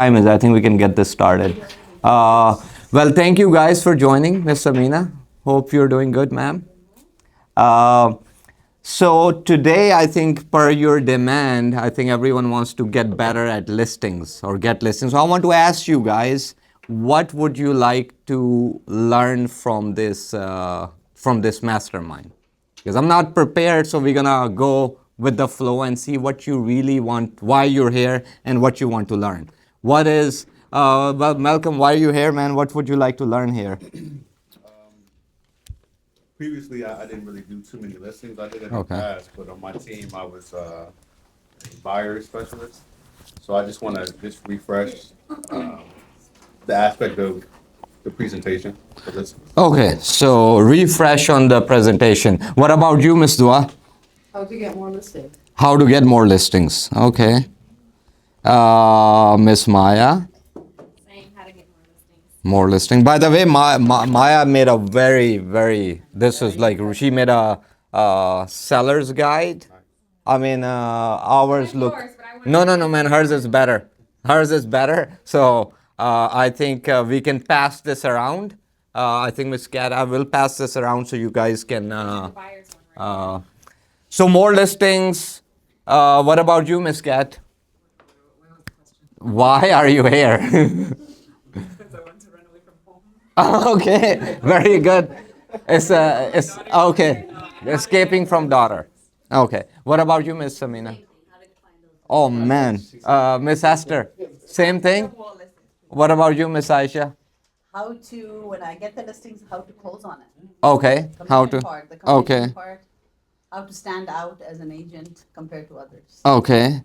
Time is, I think we can get this started. Well, thank you guys for joining, Miss Amina. Hope you're doing good, ma'am. Uh, so today, I think per your demand, I think everyone wants to get better at listings or get listings. So I want to ask you guys, what would you like to learn from this mastermind? Because I'm not prepared, so we're gonna go with the flow and see what you really want, why you're here, and what you want to learn. Well, Malcolm, why are you here, man? What would you like to learn here? Previously, I didn't really do too many listings. I did it in the Okay. past, but on my team, I was a buyer specialist. So I just want to just refresh the aspect of the presentation for this. Okay, so refresh on the presentation. What about you, Miss Dua? How to get more listings. How to get more listings? Okay. Miss Maya, Saying how to get more listings. more listing. By the way, Maya made a very. This is like she made a seller's guide. I mean, ours look. Yours, but I want No, man. Hers is better. Hers is better. So I think we can pass this around. I think Miss Cat, I will pass this around so you guys can. the buyer's one, right? So more listings. What about you, Miss Cat? Why are you here? Because I want to run away from home. Okay, very good. It's okay. Escaping from daughter. Okay. What about you, Miss Samina? Oh man, Miss Esther, same thing. More listings. What about you, Miss Aisha? How to, when I get the listings, how to close on it. Okay. How Commission to? part, the commission Okay. part, how to stand out as an agent compared to others. Okay.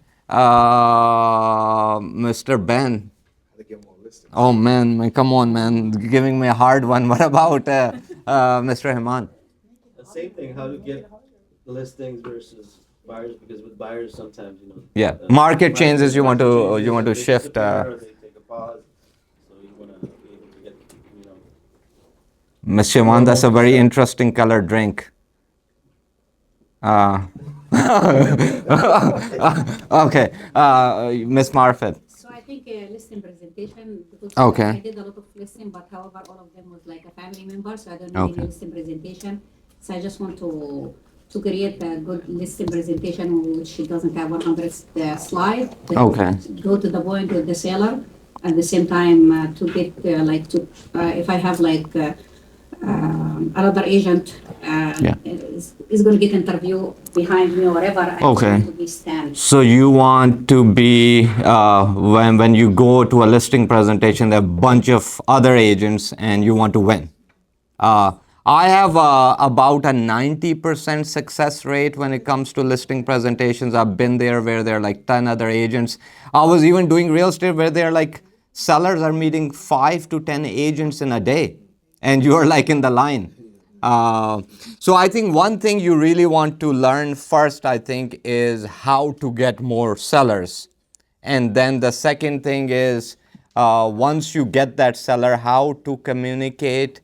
Mr. Ben. To get more listings. Oh man, come on, man, giving me a hard one. What about Mr. Himan? The same thing, how to get the listings versus buyers, because with buyers sometimes, Yeah, market changes. You want to they shift. disappear or they take a pause, so you want to be able to get, Miss Shivan, that's a very interesting colored drink. Uh, okay, Miss Marfit. So I think listing presentation, because Okay. I did a lot of listing, but however, all of them was like a family member, so I don't need Okay. a listing presentation. So I just want to create a good listing presentation which it doesn't have 100 slide. but Okay. Go to the point with the seller, at the same time to get if I have another agent Yeah. is going to get interview behind me or whatever. I just Okay. want to be stand. So you want to be when you go to a listing presentation, there are a bunch of other agents, and you want to win. I have about a 90% success rate when it comes to listing presentations. I've been there where there are like 10 other agents. I was even doing real estate where they're like sellers are meeting 5 to 10 agents in a day, and you're like in the line. So I think one thing you really want to learn first, I think, is how to get more sellers. And then the second thing is once you get that seller, how to communicate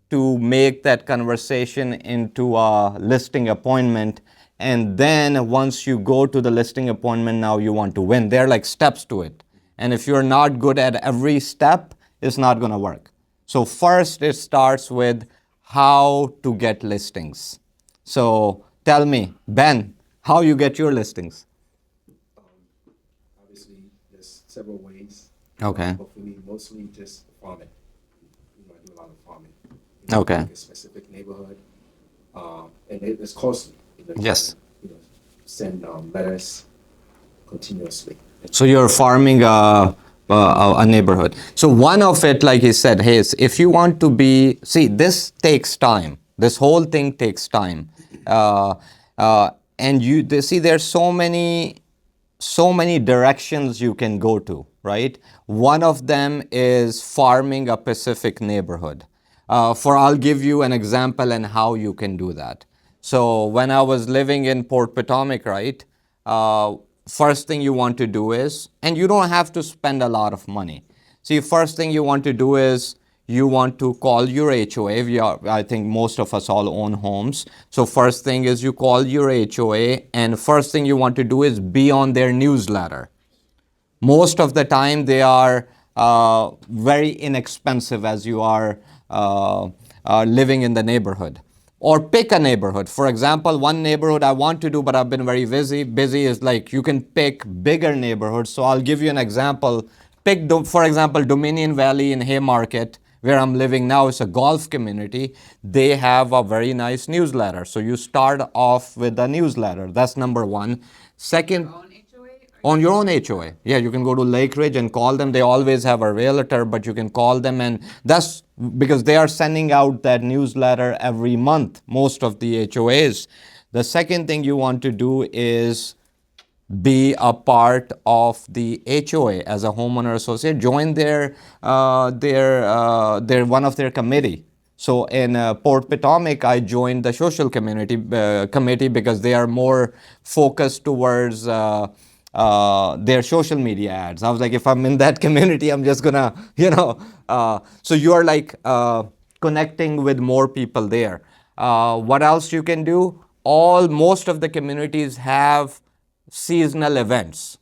to make that conversation into a listing appointment. And then once you go to the listing appointment, now you want to win. There are like steps to it. And if you're not good at every step, it's not going to work. So first it starts with how to get listings. So tell me, Ben, how you get your listings? obviously, there's several ways. Okay. Hopefully, mostly just farming. I do a lot of farming. Okay. Like a specific neighborhood, and it's costly. Yes. Send letters continuously. So you're farming a neighborhood. So one of it, like he said, hey, if you want to be, see, this takes time. This whole thing takes time. And see, there's so many directions you can go to, right? One of them is farming a specific neighborhood. I'll give you an example and how you can do that. So when I was living in Port Potomac, right? First thing you want to do is, and you don't have to spend a lot of money. See, first thing you want to do is you want to call your HOA. I think most of us all own homes. So first thing is you call your HOA, and first thing you want to do is be on their newsletter. Most of the time they are very inexpensive as you are living in the neighborhood. Or pick a neighborhood. For example, one neighborhood I want to do, but I've been very busy is like you can pick bigger neighborhoods. So I'll give you an example. Pick, for example, Dominion Valley in Haymarket, where I'm living now. It's a golf community. They have a very nice newsletter. So you start off with a newsletter. That's number one. Second, on your own HOA. Yeah, you can go to Lake Ridge and call them. They always have a realtor, but you can call them, and that's because they are sending out that newsletter every month, most of the HOAs. The second thing you want to do is be a part of the HOA as a homeowner associate. Join their one of their committee. So in Port Potomac, I joined the social community committee because they are more focused towards their social media ads. I was like, if I'm in that community, I'm just gonna, so you are like connecting with more people there. What else you can do? Most of the communities have seasonal events.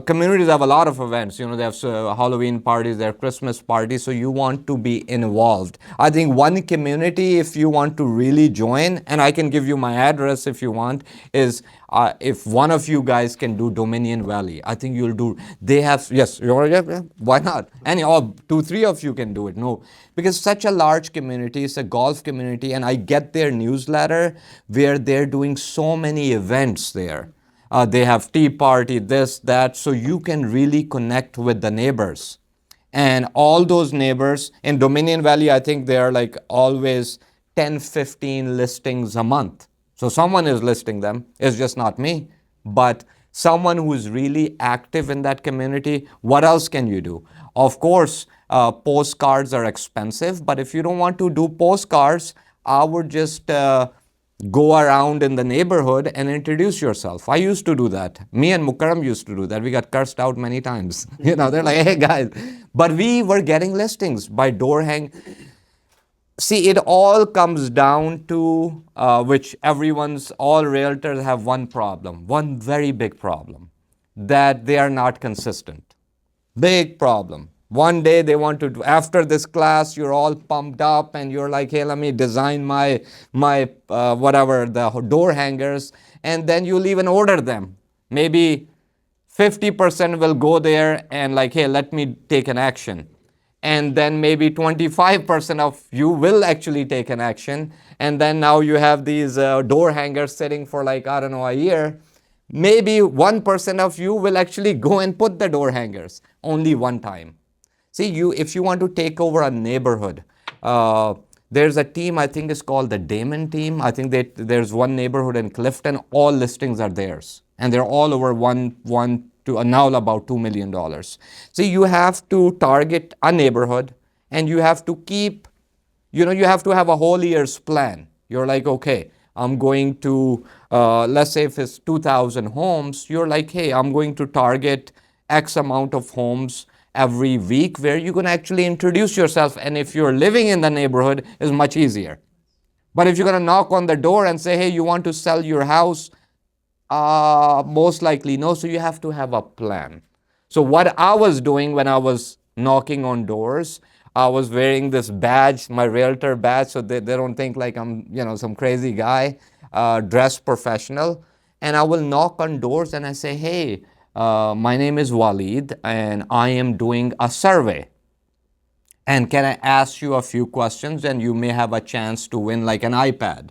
Communities have a lot of events. They have Halloween parties, they have Christmas parties. So you want to be involved. I think one community, if you want to really join, and I can give you my address if you want, is if one of you guys can do Dominion Valley. I think you'll do. They have, yes, why not? Any, or 2-3 of you can do it. No, because such a large community, it's a golf community, and I get their newsletter where they're doing so many events there. They have tea party, this, that, so you can really connect with the neighbors. And all those neighbors in Dominion Valley, I think there are like always 10-15 listings a month. So someone is listing them. It's just not me. But someone who's really active in that community, what else can you do? Of course, postcards are expensive, but if you don't want to do postcards, I would just go around in the neighborhood and introduce yourself. I used to do that. Me and Mukarram used to do that. We got cursed out many times. They're like, hey guys. But we were getting listings by door hang. See, it all comes down to all realtors have one problem, one very big problem, that they are not consistent. Big problem. One day they want to do, after this class, you're all pumped up and you're like, hey, let me design my whatever, the door hangers. And then you'll even order them. Maybe 50% will go there and like, hey, let me take an action. And then maybe 25% of you will actually take an action. And then now you have these door hangers sitting for like, I don't know, a year. Maybe 1% of you will actually go and put the door hangers only one time. See, if you want to take over a neighborhood, there's a team, I think it's called the Damon team. I think there's one neighborhood in Clifton, all listings are theirs. And they're all over now about $2 million. See, you have to target a neighborhood and you have to keep, you have to have a whole year's plan. You're like, okay, I'm going to, let's say if it's 2,000 homes, you're like, hey, I'm going to target X amount of homes every week where you can actually introduce yourself. And if you're living in the neighborhood, it's much easier. But if you're going to knock on the door and say, hey, you want to sell your house, most likely no. So you have to have a plan. So what I was doing when I was knocking on doors, I was wearing this badge, my realtor badge, so they don't think like I'm, some crazy guy, dressed professional. And I will knock on doors and I say, hey, my name is Waleed and I am doing a survey. And can I ask you a few questions and you may have a chance to win like an iPad.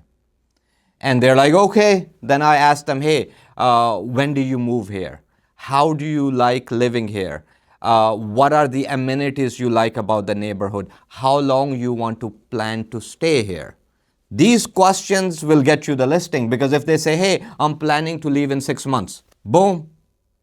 And they're like, okay. Then I ask them, hey, when do you move here? How do you like living here? What are the amenities you like about the neighborhood? How long you want to plan to stay here? These questions will get you the listing, because if they say, hey, I'm planning to leave in 6 months, boom.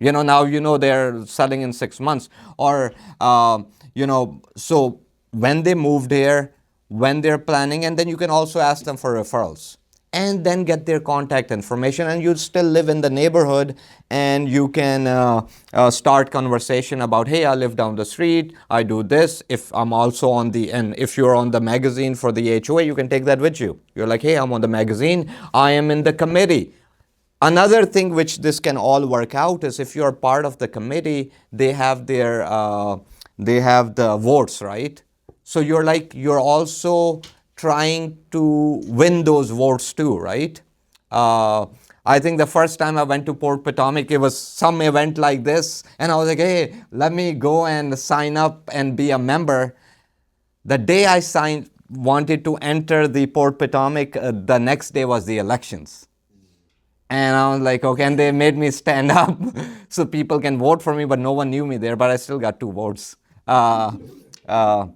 Now they're selling in 6 months. Or, so when they moved here, when they're planning, and then you can also ask them for referrals. And then get their contact information, and you still live in the neighborhood, and you can start conversation about, hey, I live down the street, I do this. If I'm also and if you're on the magazine for the HOA, you can take that with you. You're like, hey, I'm on the magazine, I am in the committee. Another thing which this can all work out is if you're part of the committee, they have they have the votes, right? So you're also trying to win those votes too, right? Uh, I think the first time I went to Port Potomac, it was some event like this, and I was like, hey, let me go and sign up and be a member. The day I wanted to enter the Port Potomac, the next day was the elections. And I was like, okay, and they made me stand up so people can vote for me, but no one knew me there, but I still got 2 votes. Uh, uh,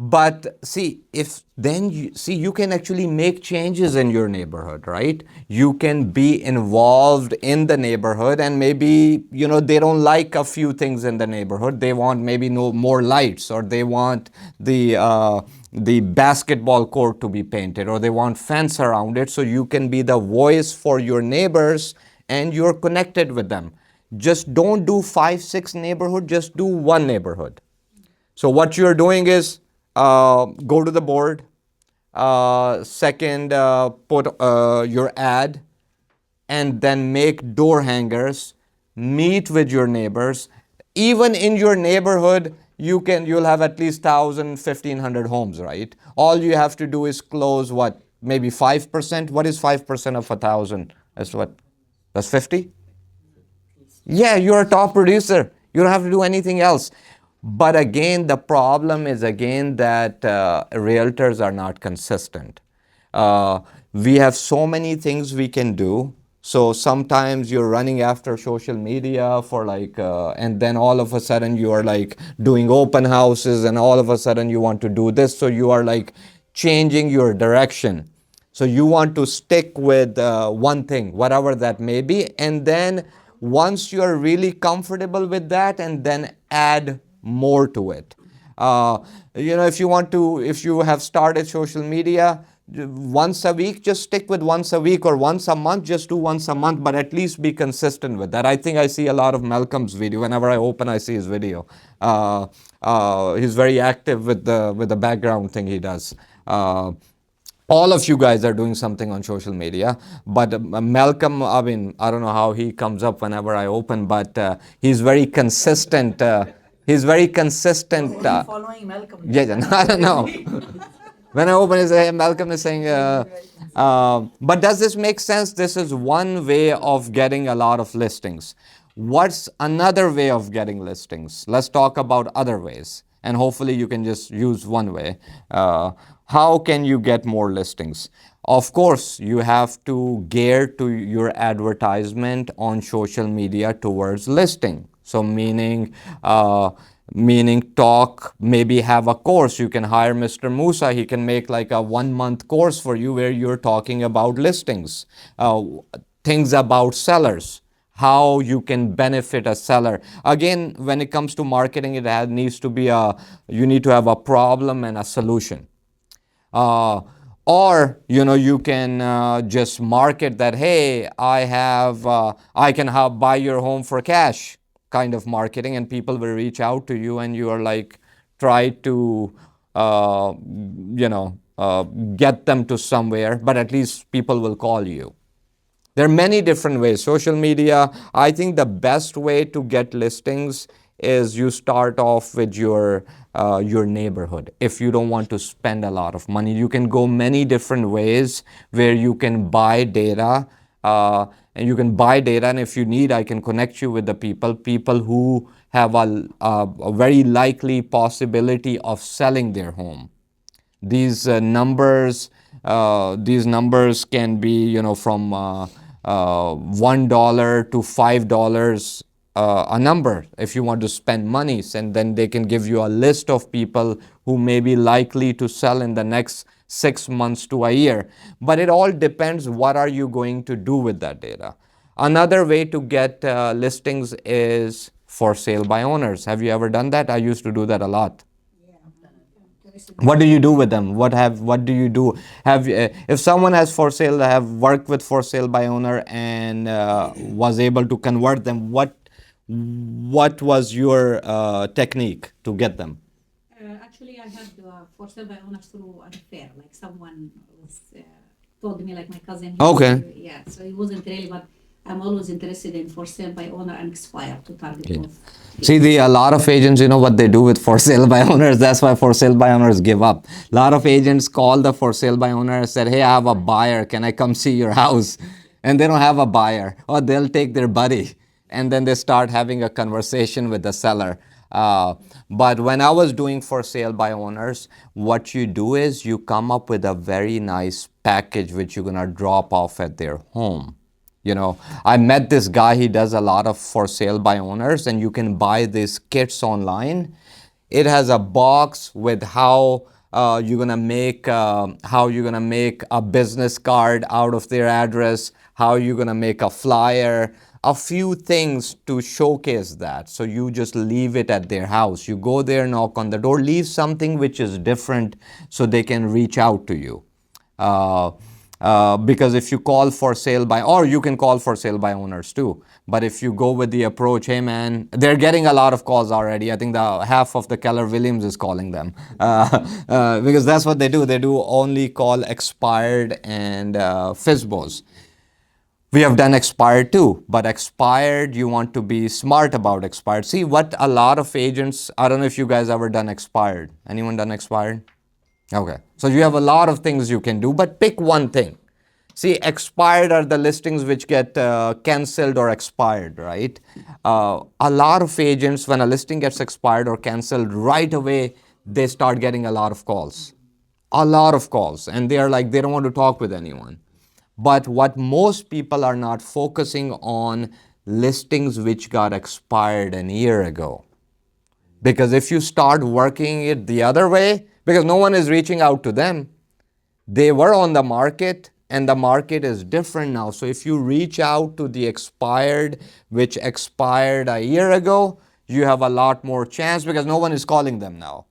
but see, if then you can actually make changes in your neighborhood, right? You can be involved in the neighborhood, and maybe, they don't like a few things in the neighborhood. They want maybe no more lights, or they want the basketball court to be painted, or they want fence around it. So you can be the voice for your neighbors, and you're connected with them. Just don't do 5, 6 neighborhood, just do one neighborhood. So what you're doing is go to the board. Second, put your ad, and then make door hangers. Meet with your neighbors. Even in your neighborhood, you'll have at least 1,000, 1,500 homes, right? All you have to do is close what? Maybe 5%. What is 5% of 1,000? That's what? That's 50? Yeah, you're a top producer. You don't have to do anything else. But again, the problem is again that realtors are not consistent. We have so many things we can do. So sometimes you're running after social media for and then all of a sudden you are like doing open houses, and all of a sudden you want to do this. So you are like changing your direction. So you want to stick with one thing, whatever that may be, and then once you're really comfortable with that, and then add more to it. If you have started social media once a week, just stick with once a week, or once a month, just do once a month, but at least be consistent with that. I think I see a lot of Malcolm's video. Whenever I open, I see his video. He's very active with the background thing he does. All of you guys are doing something on social media, but Malcolm, I mean, I don't know how he comes up whenever I open, but he's very consistent. He's very consistent. Following Malcolm. Yeah, I don't know. When I open it, Malcolm is saying, but does this make sense? This is one way of getting a lot of listings. What's another way of getting listings? Let's talk about other ways. And hopefully you can just use one way. How can you get more listings? Of course, you have to gear to your advertisement on social media towards listing. So meaning talk, maybe have a course. You can hire Mr. Musa. He can make like a 1-month course for you where you're talking about listings, things about sellers, how you can benefit a seller. Again, when it comes to marketing, needs to be you need to have a problem and a solution. Or you can just market that, hey, I can buy your home for cash, kind of marketing, and people will reach out to you, and you are like try to get them to somewhere, but at least people will call you. There are many different ways. Social media, I think the best way to get listings is you start off with your neighborhood. If you don't want to spend a lot of money, you can go many different ways where you can buy data, and if you need, I can connect you with the people who have a very likely possibility of selling their home. These numbers can be from $1 to $5 a number if you want to spend money, and then they can give you a list of people who may be likely to sell in the next 6 months to a year. But it all depends what are you going to do with that data. Another way to get listings is for sale by owners. Have you ever done that? I used to do that a lot. What do you do with them? What do you do? If someone has for sale, have worked with for sale by owner and was able to convert them, what was your technique to get them? Actually, I had for sale by owners through an affair, like someone was told me, like my cousin. Okay. Yeah, so it wasn't really, but I'm always interested in for sale by owner and expired to target Yeah. both. See, a lot of agents, what they do with for sale by owners. That's why for sale by owners give up. A lot of agents call the for sale by owner and said, hey, I have a buyer. Can I come see your house? And they don't have a buyer, or they'll take their buddy. And then they start having a conversation with the seller. But when I was doing for sale by owners, what you do is you come up with a very nice package which you're going to drop off at their home. I met this guy, he does a lot of for sale by owners, and you can buy these kits online. It has a box with how you're gonna make a business card out of their address, how you're gonna make a flyer, a few things to showcase that. So you just leave it at their house. You go there, knock on the door, leave something which is different so they can reach out to you. Because if you call for sale by, or you can call for sale by owners too. But if you go with the approach, hey man, they're getting a lot of calls already. I think the half of the Keller Williams is calling them because that's what they do. They do only call expired and FISBOs. We have done expired too, but expired, you want to be smart about expired. See what a lot of agents, I don't know if you guys ever done expired. Anyone done expired? Okay, so you have a lot of things you can do, but pick one thing. See, expired are the listings which get cancelled or expired, right? A lot of agents, when a listing gets expired or cancelled, right away, they start getting a lot of calls. A lot of calls. And they are like, they don't want to talk with anyone. But what most people are not focusing on, listings which got expired a year ago. Because if you start working it the other way, because no one is reaching out to them, they were on the market and the market is different now. So if you reach out to the expired, which expired a year ago, you have a lot more chance because no one is calling them now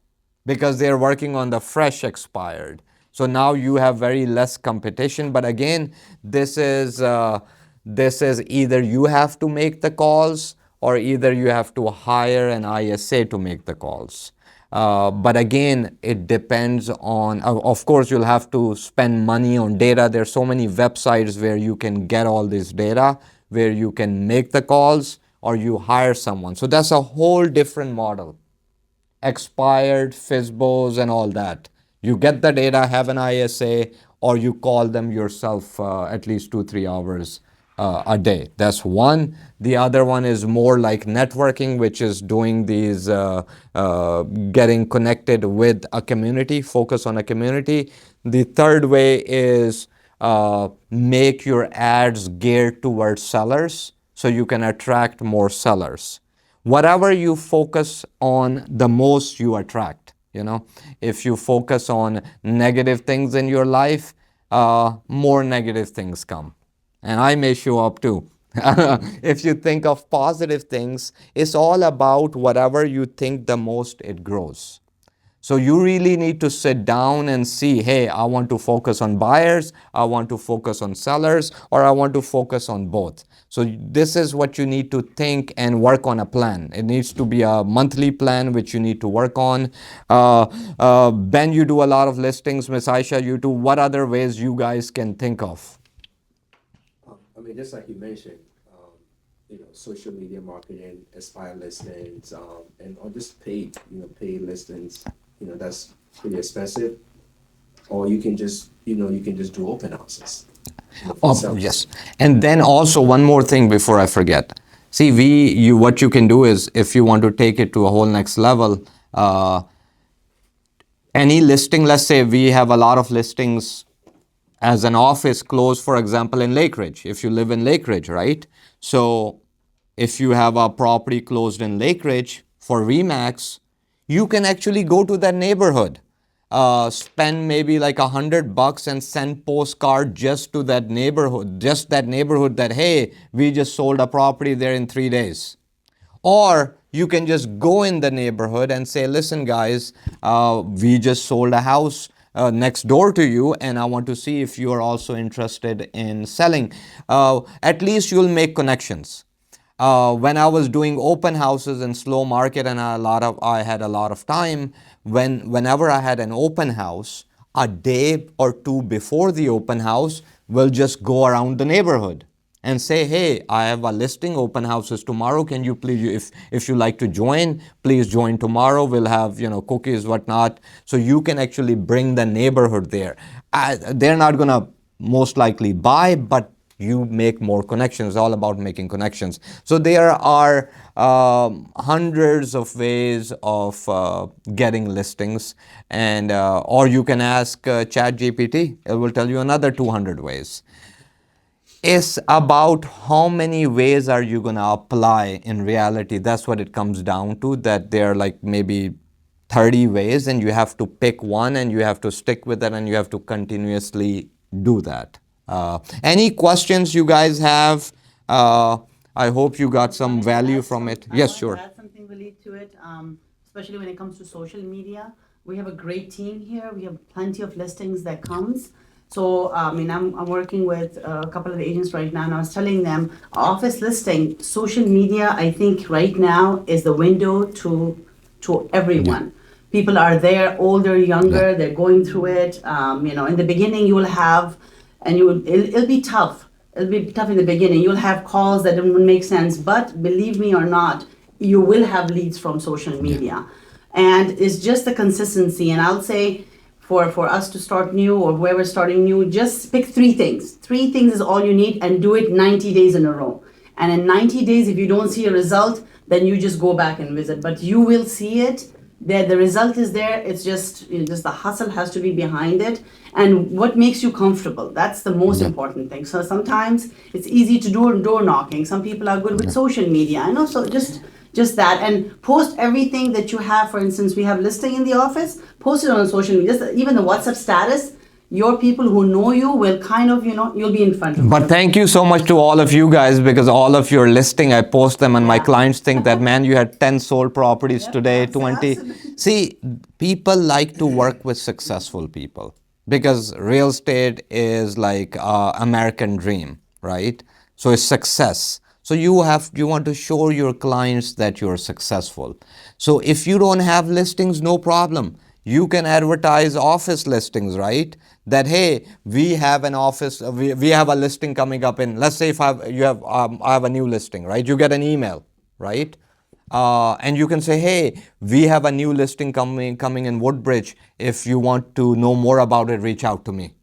because they're working on the fresh expired. So now you have very less competition. But again, this is either you have to make the calls or either you have to hire an ISA to make the calls. But again, it depends on, of course, you'll have to spend money on data. There's so many websites where you can get all this data, where you can make the calls or you hire someone. So that's a whole different model. Expired, FISBOs and all that. You get the data, have an ISA, or you call them yourself at least 2-3 hours a day. That's one. The other one is more like networking, which is doing these, getting connected with a community, focus on a community. The third way is make your ads geared towards sellers so you can attract more sellers. Whatever you focus on the most, you attract. If you focus on negative things in your life, more negative things come. And I may show up too. If you think of positive things, it's all about whatever you think the most, it grows. So you really need to sit down and see, hey, I want to focus on buyers, I want to focus on sellers, or I want to focus on both. So this is what you need to think and work on a plan. It needs to be a monthly plan which you need to work on. Ben, you do a lot of listings. Miss Aisha, you do. What other ways you guys can think of? I mean, just like you mentioned, social media marketing, aspire listings, and or just paid listings. That's pretty expensive. Or you can just do open houses. Oh, yes. And then also one more thing before I forget. See, what you can do is, if you want to take it to a whole next level, any listing, let's say we have a lot of listings as an office closed, for example, in Lake Ridge, if you live in Lake Ridge, right? So if you have a property closed in Lake Ridge for Remax, you can actually go to that neighborhood, spend maybe like $100 and send postcard just to that neighborhood, that, hey, we just sold a property there in 3 days. Or you can just go in the neighborhood and say, listen guys, we just sold a house next door to you and I want to see if you are also interested in selling. At least you'll make connections. When I was doing open houses in slow market and I had a lot of time, whenever I had an open house, a day or two before the open house will just go around the neighborhood and say, hey, I have a listing, open houses tomorrow. Can you please, if you like to join, please join tomorrow. We'll have, cookies, whatnot. So you can actually bring the neighborhood there. They're not going to most likely buy, but you make more connections. It's all about making connections. So there are hundreds of ways of getting listings, and or you can ask ChatGPT. It will tell you another 200 ways. It's about how many ways are you going to apply in reality. That's what it comes down to, that there are like maybe 30 ways, and you have to pick one and you have to stick with it, and you have to continuously do that. Any questions you guys have? I hope you got some value from it. Yes, sure. Add something related to it, especially when it comes to social media. We have a great team here. We have plenty of listings that comes. So, I'm working with a couple of agents right now, and I was telling them, office listing, social media, I think right now is the window to everyone. People are there, older, younger, they're going through it. In the beginning you will have, and it'll be tough. It'll be tough in the beginning. You'll have calls that don't make sense, but believe me or not, you will have leads from social media. And it's just the consistency. And I'll say, for us to start new, or whoever's starting new, just pick 3 things. 3 things is all you need, and do it 90 days in a row. And in 90 days, if you don't see a result, then you just go back and visit. But you will see it. The result is there. It's just the hustle has to be behind it. And what makes you comfortable, that's the most important thing. So sometimes it's easy to do door knocking. Some people are good with social media. I know, so just that, and post everything that you have. For instance, we have listing in the office, post it on social media, even the WhatsApp status. Your people who know you will kind of, you'll be in front of them. But thank you so much to all of you guys, because all of your listing, I post them, and my clients think that, man, you had 10 sold properties today, 20. Absolutely. See, people like to work with successful people, because real estate is like American dream, right? So it's success. So you want to show your clients that you're successful. So if you don't have listings, no problem. You can advertise office listings, right? That, hey, we have an office, we have a listing coming up in, let's say if I have a new listing, right? You get an email, right? And you can say, hey, we have a new listing coming in Woodbridge. If you want to know more about it, reach out to me.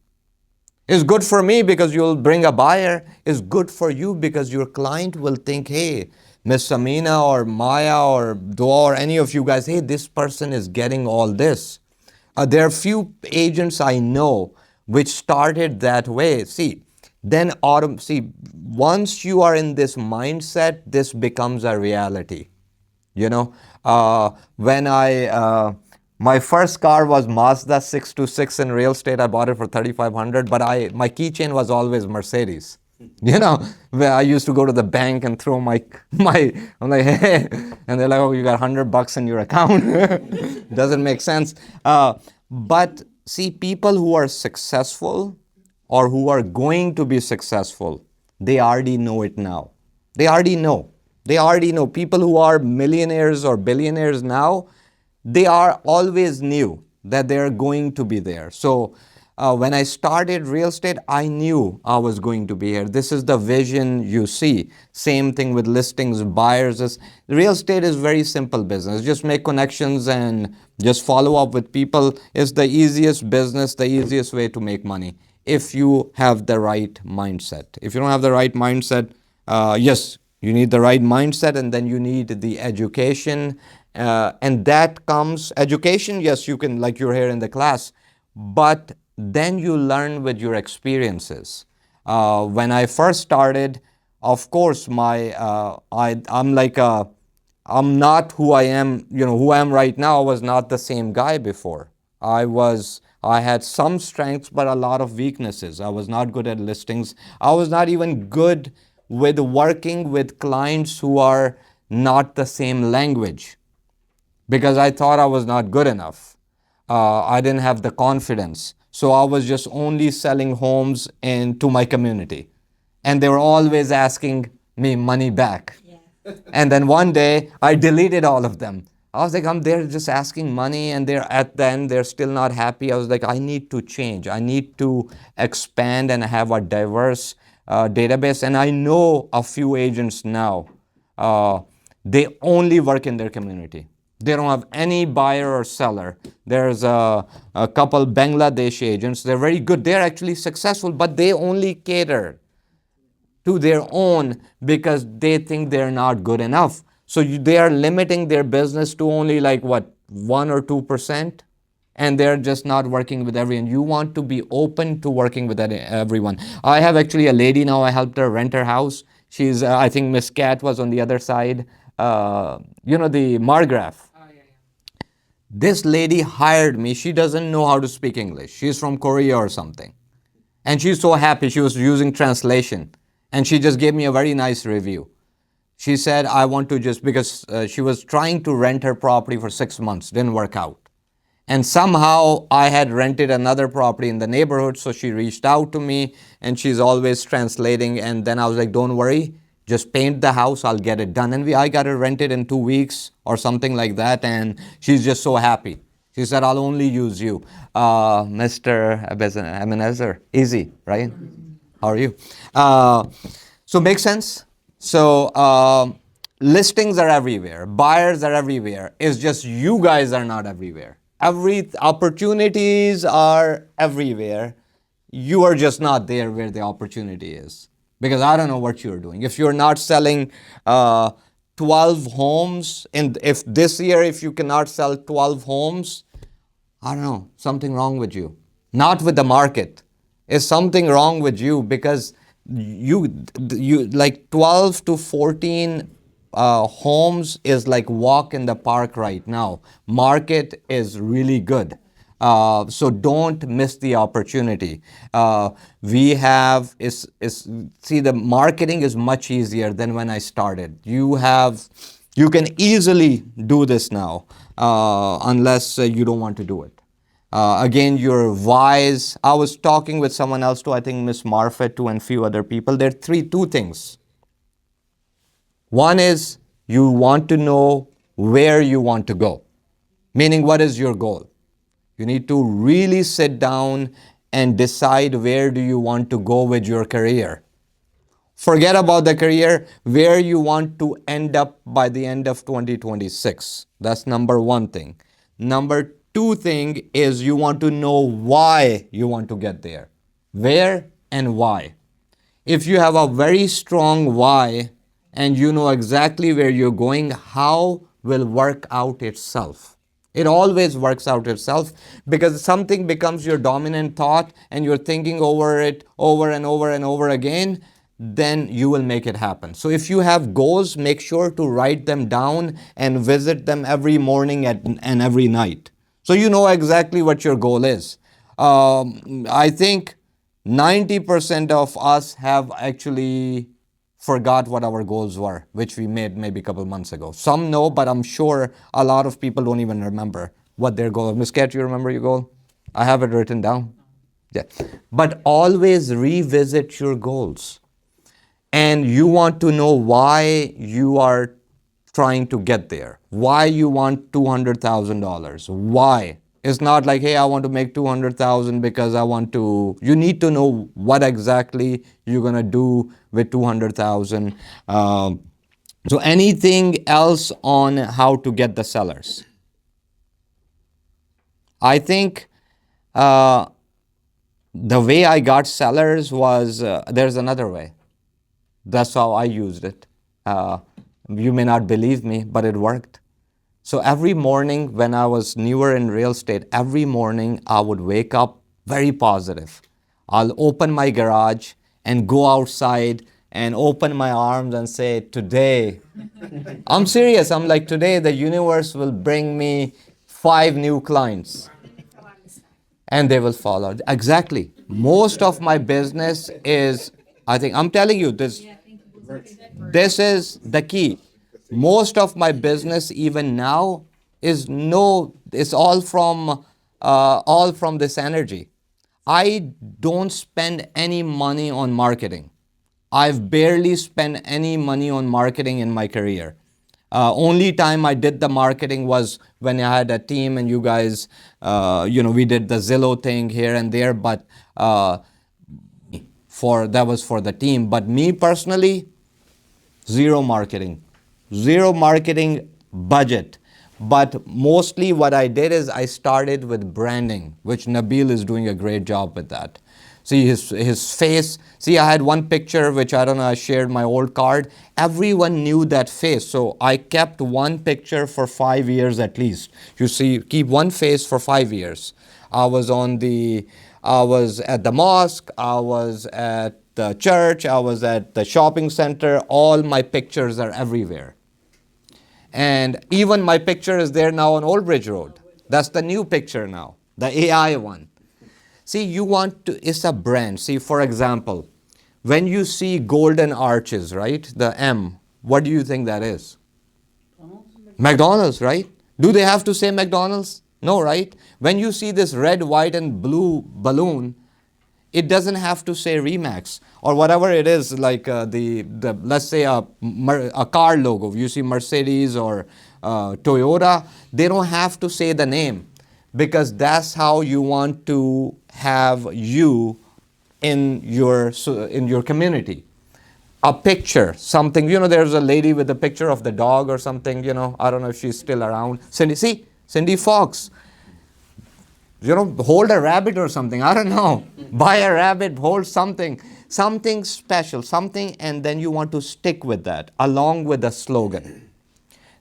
It's good for me because you'll bring a buyer. It's good for you because your client will think, hey, Miss Samina or Maya or Dua or any of you guys, hey, this person is getting all this. There are few agents I know which started that way. Once you are in this mindset, this becomes a reality. My first car was Mazda 626 in real estate. I bought it for $3,500, but my keychain was always Mercedes. Where I used to go to the bank and throw I'm like, hey, and they're like, oh, you got $100 in your account. Doesn't make sense. But see, people who are successful or who are going to be successful, they already know it now. They already know. People who are millionaires or billionaires now, they are always knew that they're going to be there. So when I started real estate, I knew I was going to be here. This is the vision you see. Same thing with listings, buyers. Real estate is very simple business. Just make connections and just follow up with people. It's the easiest business, the easiest way to make money if you have the right mindset. If you don't have the right mindset, yes, you need the right mindset, and then you need the education. And that comes, education, yes, you can, like you're here in the class, but then you learn with your experiences. When I first started, of course, I'm not who I am, who I am right now. I was not the same guy before. I had some strengths, but a lot of weaknesses. I was not good at listings. I was not even good with working with clients who are not the same language, because I thought I was not good enough. I didn't have the confidence. So I was just only selling homes to my community. And they were always asking me money back. And then one day I deleted all of them. I was like, I'm there just asking money, and they're at the end, they're still not happy. I was like, I need to change. I need to expand and have a diverse database. And I know a few agents now. They only work in their community. They don't have any buyer or seller. There's a couple Bangladeshi agents. They're very good. They're actually successful, but they only cater to their own because they think they're not good enough. So they are limiting their business to only like what, 1 or 2%, and they're just not working with everyone. You want to be open to working with everyone. I have actually a lady now. I helped her rent her house. She's I think Miss Cat was on the other side. The Margraf. This lady hired me. She doesn't know how to speak English. She's from Korea or something. And she's so happy. She was using translation. And she just gave me a very nice review. She said, I want to just, because she was trying to rent her property for 6 months, didn't work out. And somehow I had rented another property in the neighborhood. So she reached out to me, and she's always translating. And then I was like, don't worry, just paint the house. I'll get it done. And I got it rented in 2 weeks or something like that. And she's just so happy. She said, I'll only use you. Mr. Ebenezer, easy, right? How are you? So makes sense. So listings are everywhere. Buyers are everywhere. It's just you guys are not everywhere. Opportunities are everywhere. You are just not there where the opportunity is. Because I don't know what you're doing. If you're not selling 12 homes, and if this year, if you cannot sell 12 homes, I don't know, something wrong with you. Not with the market. Is something wrong with you, because you like 12 to 14 homes is like walk in the park right now. Market is really good. So don't miss the opportunity. See, the marketing is much easier than when I started. You can easily do this now, unless you don't want to do it. Again, your whys. I was talking with someone else too, I think Miss Marfet too, and few other people. There are two things. One is you want to know where you want to go, meaning what is your goal. You need to really sit down and decide where do you want to go with your career. Forget about the career, where you want to end up by the end of 2026. That's number one thing. Number two thing is you want to know why you want to get there. Where and why. If you have a very strong why and you know exactly where you're going, how will work out itself. It always works out itself, because something becomes your dominant thought and you're thinking over it over and over and over again, then you will make it happen. So if you have goals, make sure to write them down and visit them every morning and every night, so you know exactly what your goal is. I think 90% of us have actually forgot what our goals were, which we made maybe a couple months ago. Some know, but I'm sure a lot of people don't even remember what their goal is. Ms. Kat, you remember your goal? I have it written down. Yeah. But always revisit your goals. And you want to know why you are trying to get there. Why you want $200,000. Why? It's not like, hey, I want to make 200,000 because I want to. You need to know what exactly you're going to do with 200,000. So anything else on how to get the sellers? I think the way I got sellers was, there's another way. That's how I used it. You may not believe me, but it worked. So every morning when I was newer in real estate, every morning I would wake up very positive. I'll open my garage and go outside and open my arms and say, today, I'm serious. I'm like, today the universe will bring me 5 new clients. And they will follow. Exactly. Most of my business is, I'm telling you, this is the key. Most of my business even now it's all from this energy. I don't spend any money on marketing. I've barely spent any money on marketing in my career. Only time I did the marketing was when I had a team and you guys, we did the Zillow thing here and there, but that was for the team. But me personally, zero marketing budget. But mostly what I did is I started with branding, which Nabil is doing a great job with that. See his face. See, I had one picture, which I don't know, I shared my old card. Everyone knew that face. So I kept one picture for 5 years at least. You see, keep one face for 5 years. I was at the mosque, I was at the church, I was at the shopping center. All my pictures are everywhere. And even my picture is there now on Old Bridge Road. That's the new picture now, the AI one. See, it's a brand. See, for example, when you see golden arches, right? The M, what do you think that is? McDonald's, right? Do they have to say McDonald's? No, right? When you see this red, white, and blue balloon, it doesn't have to say Remax or whatever it is, like let's say a car logo. You see Mercedes or Toyota, they don't have to say the name, because that's how you want to have you in your community. A picture, something, there's a lady with a picture of the dog or something, I don't know if she's still around. Cindy Fox. Hold a rabbit or something, I don't know. Buy a rabbit, hold something special, something, and then you want to stick with that along with the slogan.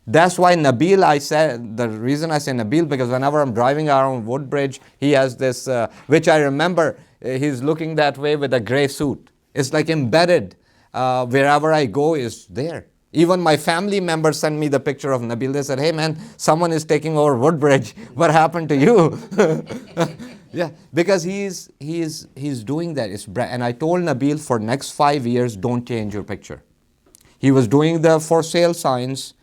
That's why Nabil, the reason I say Nabil, because whenever I'm driving around Woodbridge, he has this, which I remember, he's looking that way with a gray suit. It's like embedded. Wherever I go is there. Even my family members sent me the picture of Nabil. They said, hey man, someone is taking over Woodbridge. What happened to you? Yeah, because he's doing that. And I told Nabil, for next 5 years, don't change your picture. He was doing the for sale signs,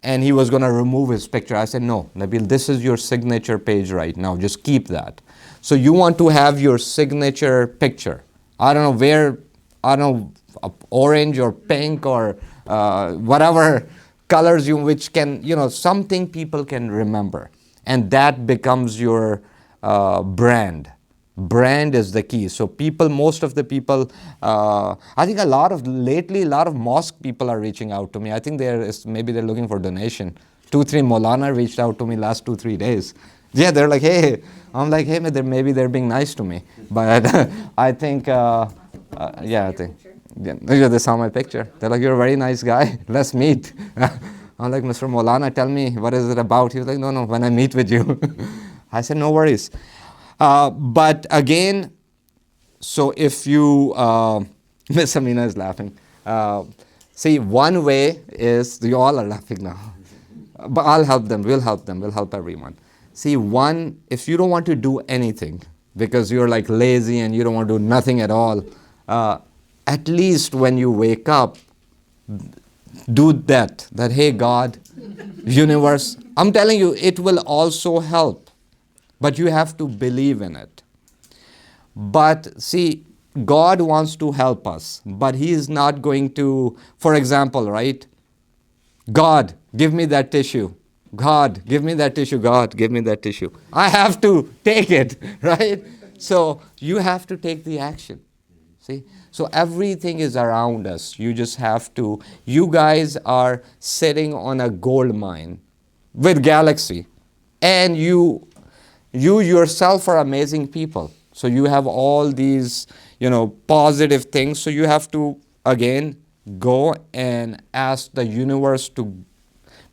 and he was going to remove his picture. I said, no, Nabil, this is your signature page right now. Just keep that. So you want to have your signature picture. I don't know, orange or pink or whatever colors which can, something people can remember. And that becomes your brand. Brand is the key. So most of the people, I think lately a lot of mosque people are reaching out to me. I think maybe they're looking for donation. 2-3 Maulana reached out to me last 2-3 days. Yeah, they're like, hey. I'm like, hey, maybe they're being nice to me. But I think, they saw my picture. They're like, you're a very nice guy. Let's meet. I'm like, Mr. Maulana, tell me, what is it about? He was like, no, when I meet with you. I said, no worries. But again, so if you, Miss Amina is laughing. See, one way is, you all are laughing now. But I'll help them. We'll help everyone. See, if you don't want to do anything because you're like lazy and you don't want to do nothing at all, at least when you wake up, do that, hey God, universe. I'm telling you, it will also help, but you have to believe in it. But see, God wants to help us, but He is not going to, for example, right? God, give me that tissue. God, give me that tissue. God, give me that tissue. I have to take it, right? So you have to take the action. See? So everything is around us. You just have to, you guys are sitting on a gold mine with Galaxy. And you yourself are amazing people. So you have all these, positive things. So you have to, again, go and ask the universe to,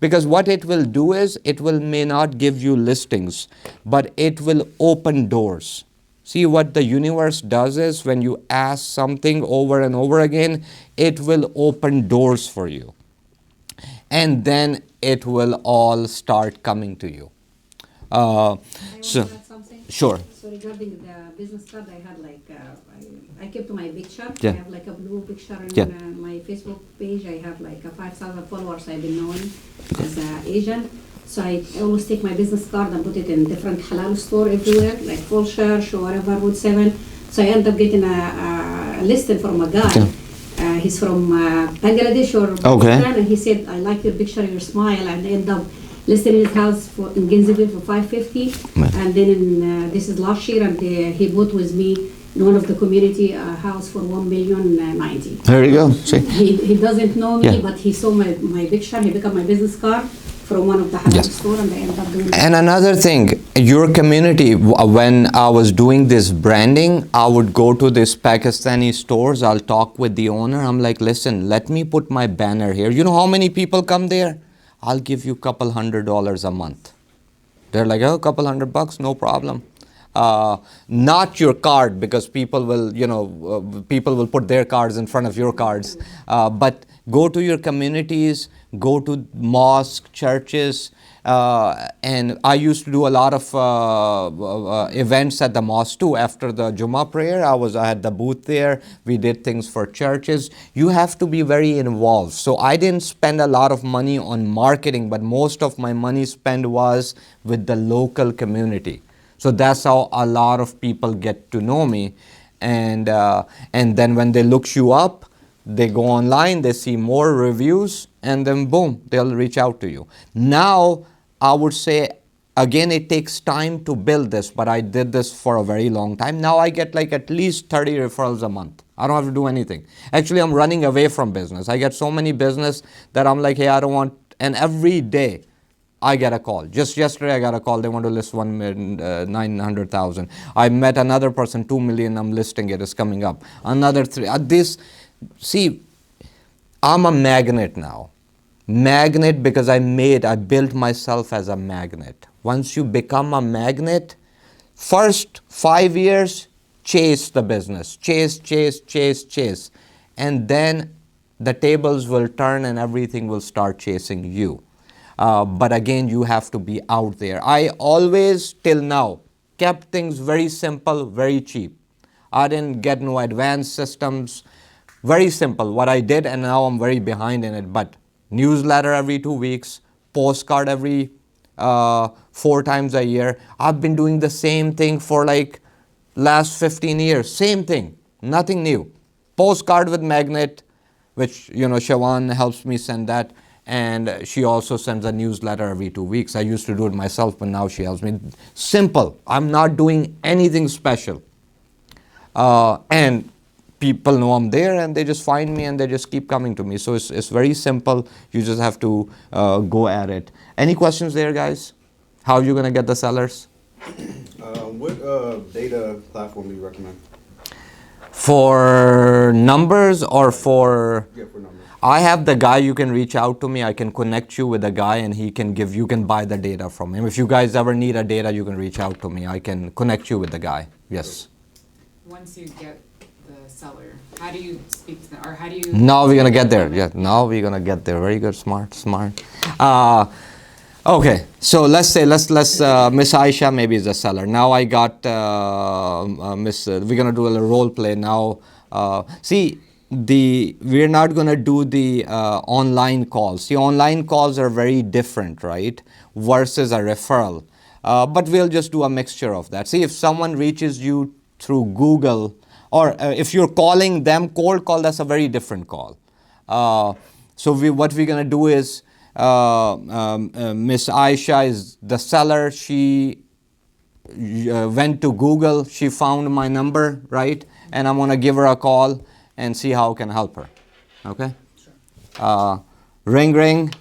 because what it will do is, may not give you listings, but it will open doors. See, what the universe does is, when you ask something over and over again, it will open doors for you. And then it will all start coming to you. I want to add something. Sure. So regarding the business card, I had I kept my picture. Yeah. I have like a blue picture on Yeah. My Facebook page. I have like 5,000 followers. I've been known as an agent. So I always take my business card and put it in different halal store everywhere, like Full Church or whatever, Wood 7. So I end up getting a listing from a guy. Yeah. he's from Bangladesh or Okay. Pakistan, and he said, I like your picture, your smile, and end up listing his house in Gainesville for 550, and then this is last year, and he bought with me in one of the community house for 1,090,000. There you go. See. He doesn't know me, Yeah. but he saw my picture. He became my business card from one of the halal Yes. store, and I ended up doing. And another thing, your community, when I was doing this branding, I would go to these Pakistani stores, I'll talk with the owner. I'm like, listen, let me put my banner here. You know how many people come there? I'll give you $200 a month. They're like, oh, $200, no problem. Not your card, because people will, people will put their cards in front of your cards. But go to your communities, go to mosques, churches, and I used to do a lot of events at the mosque too. After the Jummah prayer, I had the booth there. We did things for churches. You have to be very involved. So I didn't spend a lot of money on marketing, but most of my money spent was with the local community. So that's how a lot of people get to know me, and then when they look you up, they go online, they see more reviews, and then boom, they'll reach out to you. Now, I would say, again, it takes time to build this, but I did this for a very long time. Now I get like at least 30 referrals a month. I don't have to do anything. Actually, I'm running away from business. I get so many business that I'm like, hey, I don't want, and every day, I get a call. Just yesterday I got a call. They want to list 1,900,000. I met another person, 2 million. I'm listing it. It's coming up. Another 3. See, I'm a magnet now. Magnet because I built myself as a magnet. Once you become a magnet, first 5 years, chase the business. Chase. And then the tables will turn and everything will start chasing you. But again, you have to be out there. I always, till now, kept things very simple, very cheap. I didn't get no advanced systems. Very simple, what I did, and now I'm very behind in it. But newsletter every 2 weeks, postcard every 4 times a year. I've been doing the same thing for like last 15 years. Same thing, nothing new. Postcard with magnet, which, Shawan helps me send that. And she also sends a newsletter every 2 weeks. I used to do it myself, but now she helps me. Simple. I'm not doing anything special. And people know I'm there, and they just find me and they just keep coming to me. So it's very simple. You just have to go at it. Any questions there, guys? How are you going to get the sellers? What data platform do you recommend? For numbers or for... Yeah, for numbers. I have the guy, you can reach out to me. I can connect you with a guy, and you can buy the data from him. If you guys ever need a data, you can reach out to me. I can connect you with the guy. Yes. Once you get the seller, how do you speak to them, or how do you? Now we're gonna get there. Yeah. Now we're gonna get there. Very good. Smart. Okay. So let's say Miss Aisha maybe is the seller. Now I got Miss. We're gonna do a little role play now. We're not going to do the online calls. See, online calls are very different, right? Versus a referral. But we'll just do a mixture of that. See, if someone reaches you through Google, or if you're calling them cold call, that's a very different call. So what we're going to do is, Miss Aisha is the seller. She went to Google. She found my number, right? And I'm going to give her a call and see how I can help her. Okay? Sure. Ring.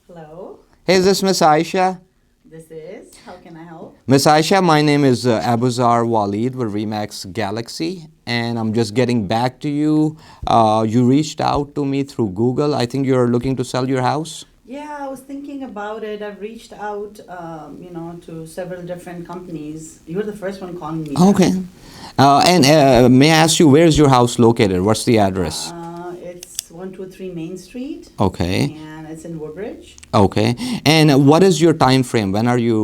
Hello, Hey, is this Miss Aisha? this is, how can I help? Miss Aisha, my name is Abuzar Waleed with Remax Galaxy, and I'm just getting back to you. You reached out to me through Google. I think you're looking to sell your house? Yeah, I was thinking about it. I've reached out, to several different companies. You were the first one calling me. Okay. And may I ask you, where is your house located? What's the address? It's 123 Main Street. Okay. And it's in Woodbridge. Okay. And what is your time frame? When are you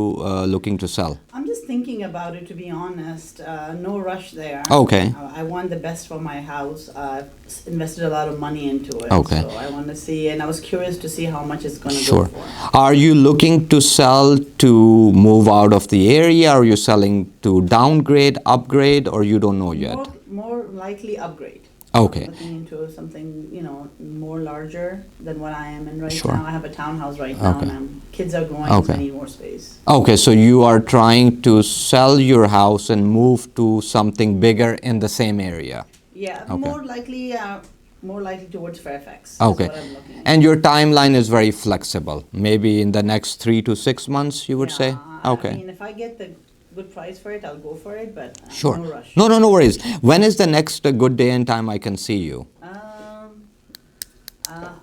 looking to sell? I'm just thinking about it, to be honest. No rush there. Okay. I want the best for my house. I've invested a lot of money into it. Okay. So I want to see, and I was curious to see how much it's going to Sure. go for. Are you looking to sell to move out of the area? Are you selling to downgrade, upgrade, or you don't know yet? More likely upgrade. Okay. Looking into something, more larger than what I am in right Sure. now. I have a townhouse right now, Okay. and kids are growing, Okay. so I need more space. Okay, so you are trying to sell your house and move to something bigger in the same area. Yeah, Okay. more likely towards Fairfax. Okay. Is what I'm looking at. And your timeline is very flexible. Maybe in the next 3 to 6 months, you would say? I Okay. mean, if I get the good price for it, I'll go for it, but Sure. no rush. No worries. When is the next good day and time I can see you?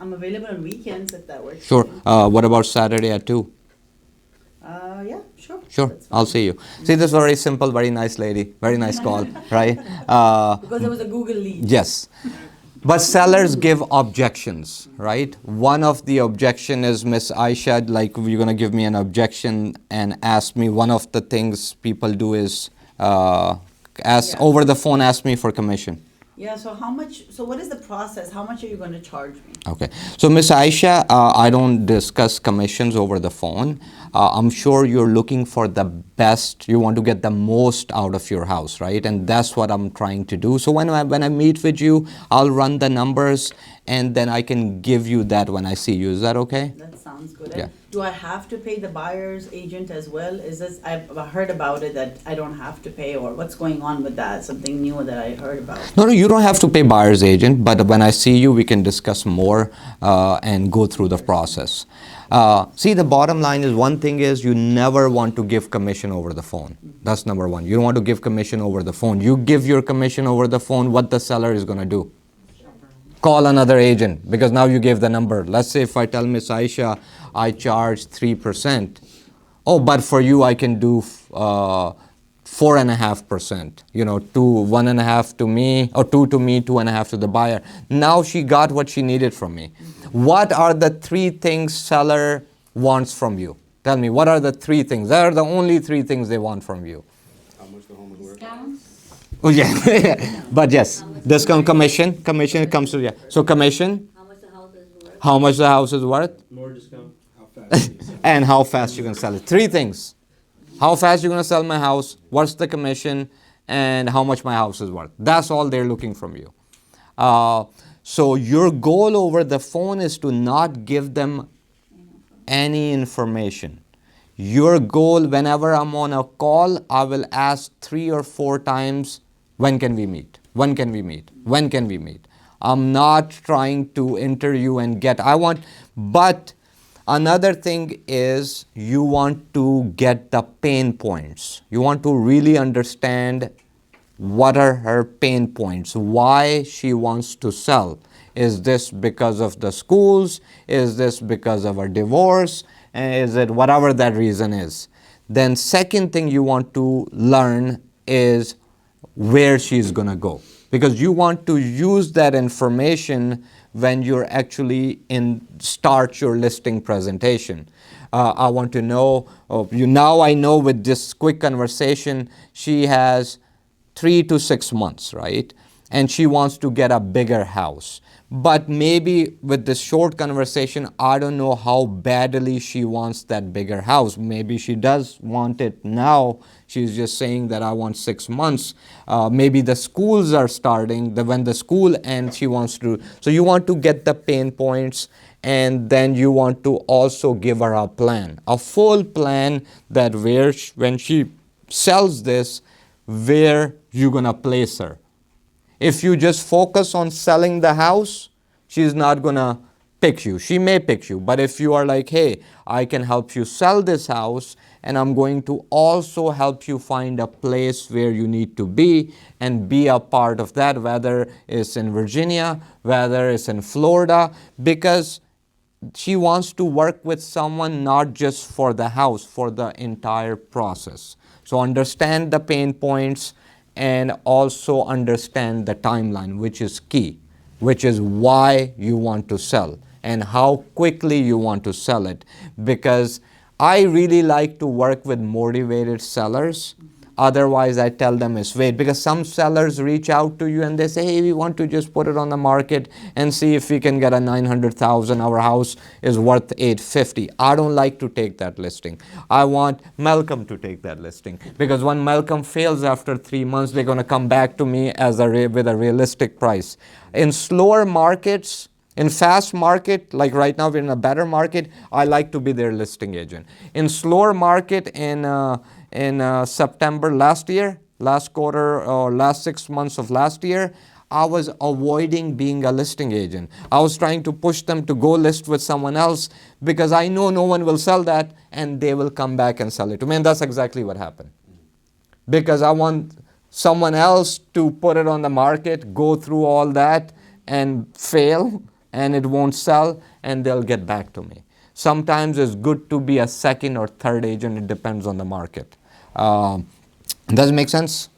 I'm available on weekends if that works. Sure. for you. What about Saturday at 2? Yeah, sure. Sure, That's I'll fine. see you. See, this very simple, very nice lady, very nice call, right? Because it was a Google lead. Yes. But sellers give objections, right? One of the objection is, Miss Aisha, like you're going to give me an objection and ask me, one of the things people do is Yeah. over the phone, ask me for commission. Yeah, so what is the process? How much are you going to charge me? Okay. So, Miss Aisha, I don't discuss commissions over the phone. I'm sure you're looking for the best. You want to get the most out of your house, right? And that's what I'm trying to do. So when I meet with you, I'll run the numbers and then I can give you that when I see you. Is that okay? That sounds good. Yeah. And do I have to pay the buyer's agent as well? I've heard about it that I don't have to pay, or what's going on with that? Something new that I heard about. No, you don't have to pay buyer's agent, but when I see you, we can discuss more and go through the process. See, the bottom line is, one thing is, you never want to give commission over the phone. That's number one. You don't want to give commission over the phone. You give your commission over the phone, what the seller is going to do? Call another agent, because now you gave the number. Let's say if I tell Miss Aisha, I charge 3%. Oh, but for you, I can do 4.5%. 1.5 to me, or 2 to me, 2.5 to the buyer. Now she got what she needed from me. What are the 3 things seller wants from you? Tell me, what are the 3 things? That are the only 3 things they want from you. How much the home is worth? Oh yeah, but yes, discount, commission comes to, yeah. So commission, How much the house is worth? how much the house is worth, More discount. How fast do you sell? and how fast you can sell it. 3 things. How fast you're gonna sell my house, what's the commission, and how much my house is worth. That's all they're looking from you. So your goal over the phone is to not give them any information. Your goal, whenever I'm on a call, I will ask 3 or 4 times, when can we meet? When can we meet? When can we meet? I'm not trying to interview and but another thing is, you want to get the pain points. You want to really understand what are her pain points, why she wants to sell. Is this because of the schools? Is this because of a divorce? Is it whatever that reason is? Then second thing you want to learn is where she's going to go, because you want to use that information when you're actually start your listing presentation. I want to know, now I know with this quick conversation, she has 3 to 6 months, right? And she wants to get a bigger house. But maybe with this short conversation, I don't know how badly she wants that bigger house. Maybe she does want it now. She's just saying that I want 6 months. Maybe the schools are starting, when the school ends, she wants to. So you want to get the pain points, and then you want to also give her a plan, a full plan that when she sells this, where you're going to place her. If you just focus on selling the house, she's not going to pick you. She may pick you, but if you are like, hey, I can help you sell this house, and I'm going to also help you find a place where you need to be and be a part of that, whether it's in Virginia, whether it's in Florida, because she wants to work with someone not just for the house, for the entire process. So understand the pain points and also understand the timeline, which is key, which is why you want to sell and how quickly you want to sell it. Because I really like to work with motivated sellers. Otherwise, I tell them is wait, because some sellers reach out to you and they say, hey, we want to just put it on the market and see if we can get a 900,000. Our house is worth 850. I don't like to take that listing. I want Malcolm to take that listing, because when Malcolm fails after 3 months, they're going to come back to me with a realistic price. In slower markets, in fast market, like right now we're in a better market, I like to be their listing agent. In slower market, in September last year, last quarter or last 6 months of last year, I was avoiding being a listing agent. I was trying to push them to go list with someone else, because I know no one will sell that and they will come back and sell it to me. And that's exactly what happened. Because I want someone else to put it on the market, go through all that and fail, and it won't sell, and they'll get back to me. Sometimes it's good to be a second or third agent. It depends on the market. Does it make sense?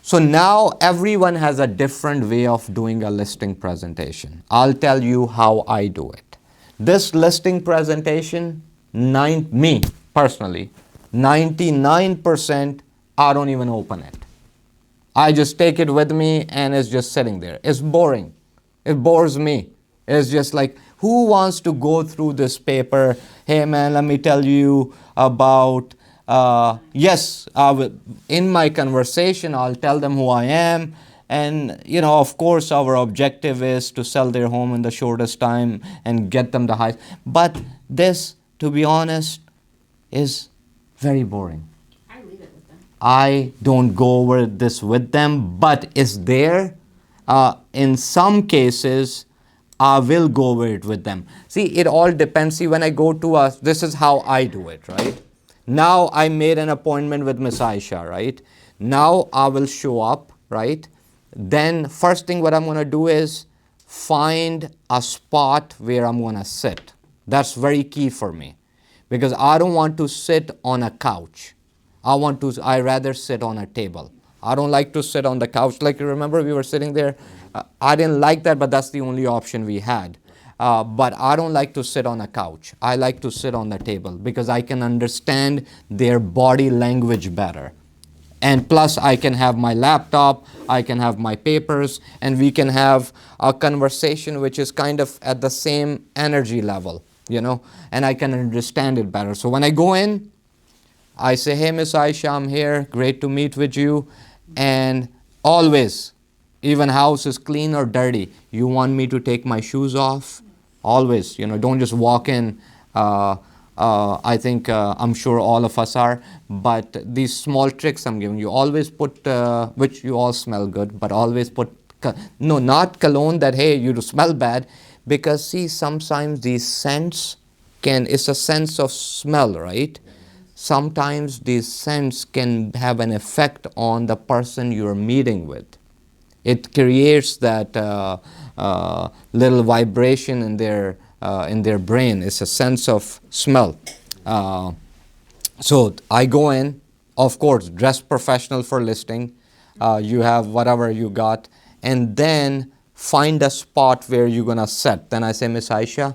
So now everyone has a different way of doing a listing presentation. I'll tell you how I do it. This listing presentation, me personally, 99%, I don't even open it. I just take it with me and it's just sitting there. It's boring. It bores me. It's just like, who wants to go through this paper? Hey man, let me tell you about, yes, in my conversation, I'll tell them who I am. And, of course, our objective is to sell their home in the shortest time and get them the highest. But this, to be honest, is very boring. I leave it with them. I don't go over this with them, but it's there. In some cases, I will go over it with them. See, it all depends. See, when I go to this is how I do it, right? Now I made an appointment with Miss Aisha, right? Now I will show up, right? Then first thing what I'm going to do is find a spot where I'm going to sit. That's very key for me, because I don't want to sit on a couch. I rather sit on a table. I don't like to sit on the couch. Like, you remember we were sitting there? I didn't like that, but that's the only option we had. But I don't like to sit on a couch. I like to sit on the table, because I can understand their body language better. And plus, I can have my laptop, I can have my papers, and we can have a conversation which is kind of at the same energy level, and I can understand it better. So when I go in, I say, hey, Miss Aisha, I'm here. Great to meet with you. And always, even house is clean or dirty, you want me to take my shoes off? Always, don't just walk in. I think, I'm sure all of us are, but these small tricks I'm giving you, always put, which you all smell good, but always put, no, not cologne that, hey, you smell bad, because see, sometimes these scents it's a sense of smell, right? Sometimes these scents can have an effect on the person you're meeting with. It creates that little vibration in their brain. It's a sense of smell. So I go in, of course, dress professional for listing. You have whatever you got, and then find a spot where you're gonna sit. Then I say, Miss Aisha,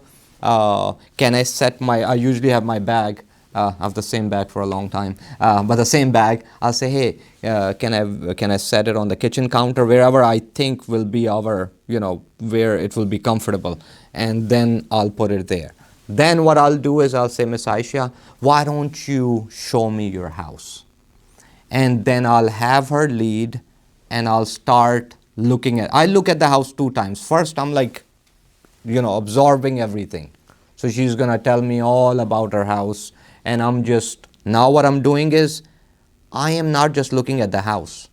can I set I usually have my bag. I have the same bag for a long time, but the same bag. I'll say, hey, can I set it on the kitchen counter, wherever I think will be where it will be comfortable, and then I'll put it there. Then what I'll do is I'll say, Miss Aisha, why don't you show me your house? And then I'll have her lead, and I'll start looking at. I look at the house 2 times. First, I'm like, absorbing everything. So she's gonna tell me all about her house. And now what I'm doing is, I am not just looking at the house.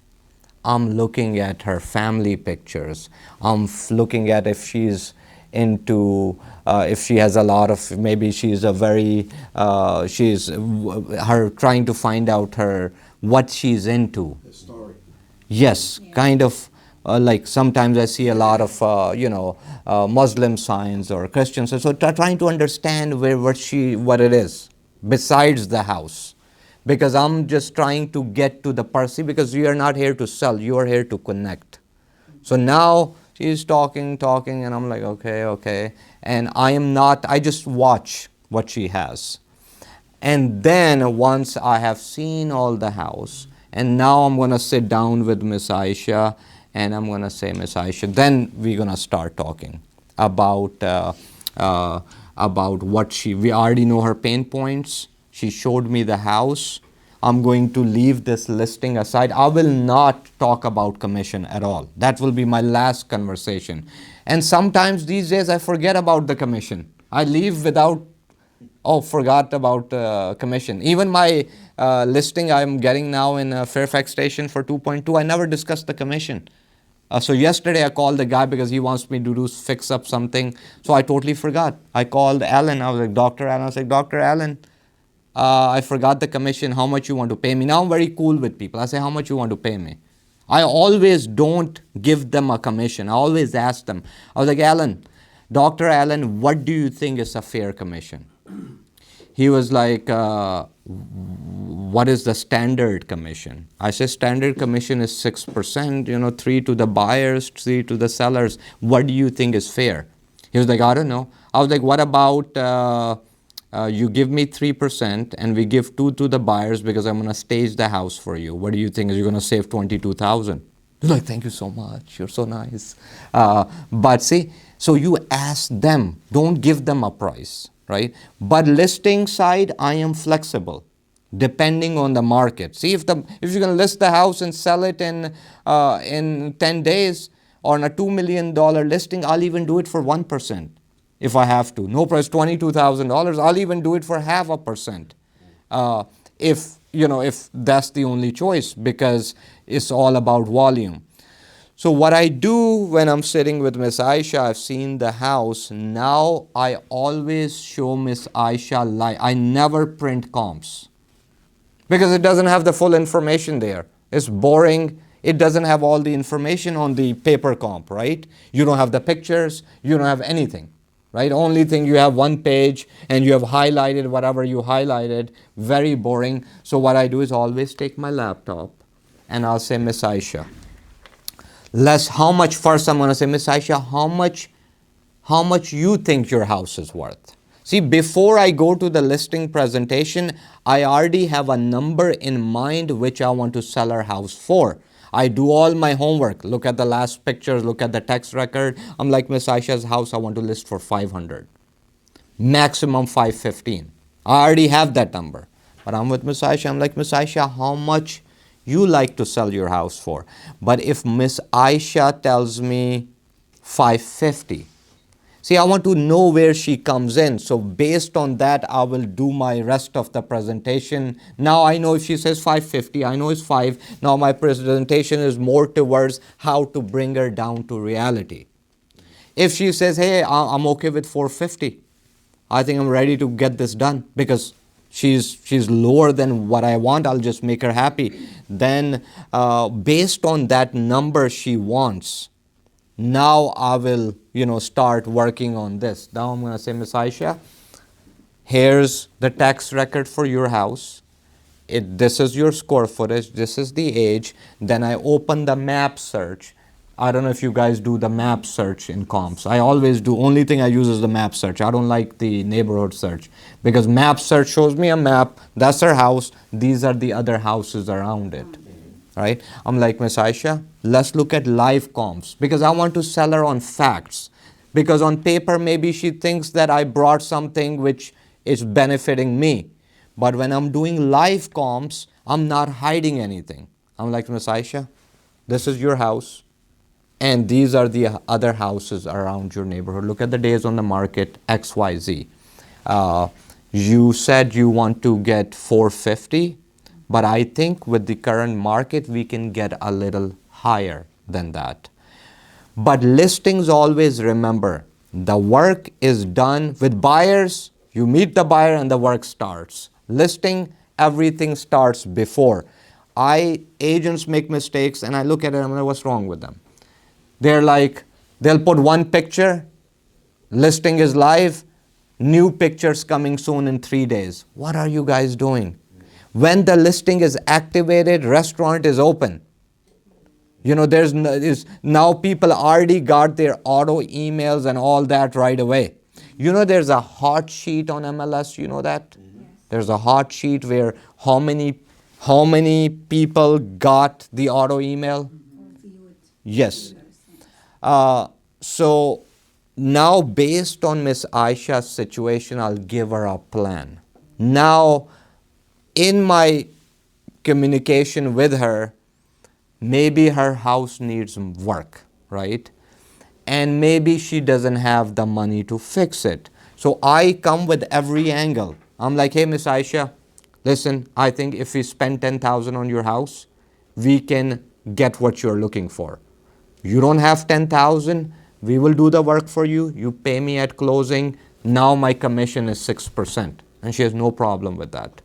I'm looking at her family pictures. I'm looking at if she's into, if she has a lot of, maybe she's trying to find out what she's into. The story. Yes, kind of. Like sometimes I see a lot of, Muslim signs or Christian signs. So trying to understand what it is besides the house. Because I'm just trying to get to the person, because you are not here to sell, you are here to connect. So now she's talking, and I'm like, okay. And I just watch what she has. And then once I have seen all the house, And now I'm going to sit down with Miss Aisha and I'm going to say, Miss Aisha, then we're going to start talking about what we already know her pain points. She showed me the house. I'm going to leave this listing aside. I will not talk about commission at all. That will be my last conversation. And sometimes these days I forget about the commission. I leave without, forgot about commission. Even my listing I'm getting now in Fairfax Station for 2.2, I never discussed the commission. So yesterday I called the guy because he wants me to fix up something. So I totally forgot. I called Alan. I was like, Dr. Alan. I was like, Dr. Alan, I forgot the commission. How much you want to pay me? Now I'm very cool with people. I say, how much you want to pay me? I always don't give them a commission. I always ask them. I was like, Alan, Dr. Alan, what do you think is a fair commission? He was like, what is the standard commission? I said, standard commission is 6%, 3 to the buyers, 3 to the sellers. What do you think is fair? He was like, I don't know. I was like, what about you give me 3% and we give 2 to the buyers because I'm going to stage the house for you. What do you think? Is you're going to save 22,000? He's like, thank you so much. You're so nice. But see, so you ask them, don't give them a price. Right? But listing side, I am flexible depending on the market. See, if you're going to list the house and sell it in 10 days or on a $2 million listing, I'll even do it for 1% if I have to. No price, $22,000. I'll even do it for 0.5%. If that's the only choice, because it's all about volume. So what I do when I'm sitting with Miss Aisha, I've seen the house. Now I always show Miss Aisha live. I never print comps because it doesn't have the full information there. It's boring. It doesn't have all the information on the paper comp, right? You don't have the pictures. You don't have anything, right? Only thing, you have one page and you have highlighted whatever you highlighted. Very boring. So what I do is always take my laptop and I'll say, Miss Aisha, how much, first I'm going to say, Miss Aisha, how much you think your house is worth? See, before I go to the listing presentation, I already have a number in mind which I want to sell our house for. I do all my homework. Look at the last pictures, look at the tax record. I'm like, Miss Aisha's house I want to list for 500. Maximum 515. I already have that number. But I'm with Miss Aisha. I'm like, Miss Aisha, how much you like to sell your house for? But if Miss Aisha tells me 550, see, I want to know where she comes in. So based on that, I will do my rest of the presentation. Now I know if she says 550, I know it's 5. Now my presentation is more towards how to bring her down to reality. If she says, hey, I'm okay with 450, I think I'm ready to get this done because she's lower than what I want. I'll just make her happy. Then based on that number she wants, now I will, start working on this. Now I'm going to say, Miss Aisha, here's the tax record for your house. This is your square footage. This is the age. Then I open the map search. I don't know if you guys do the map search in comps. I always do. Only thing I use is the map search. I don't like the neighborhood search because map search shows me a map. That's her house. These are the other houses around it. Right? I'm like, Miss Aisha, let's look at live comps because I want to sell her on facts. Because on paper, maybe she thinks that I brought something which is benefiting me. But when I'm doing live comps, I'm not hiding anything. I'm like, Miss Aisha, this is your house. And these are the other houses around your neighborhood. Look at the days on the market, XYZ. You said you want to get 450, but I think with the current market, we can get a little higher than that. But listings, always remember, the work is done with buyers. You meet the buyer and the work starts. Listing, everything starts before. Agents make mistakes and I look at it and I'm like, what's wrong with them? They're like, they'll put one picture, listing is live, new pictures coming soon in 3 days. What are you guys doing? When the listing is activated, restaurant is open. Now people already got their auto emails and all that right away. There's a hot sheet on MLS, you know that? Yes. There's a hot sheet where how How many people got the auto email? Yes. So now based on Miss Aisha's situation, I'll give her a plan. Now, in my communication with her, maybe her house needs work, right? And maybe she doesn't have the money to fix it. So I come with every angle. I'm like, hey, Miss Aisha, listen, I think if we spend 10,000 on your house, we can get what you're looking for. You don't have 10,000, we will do the work for you. You pay me at closing. Now my commission is 6%. And she has no problem with that.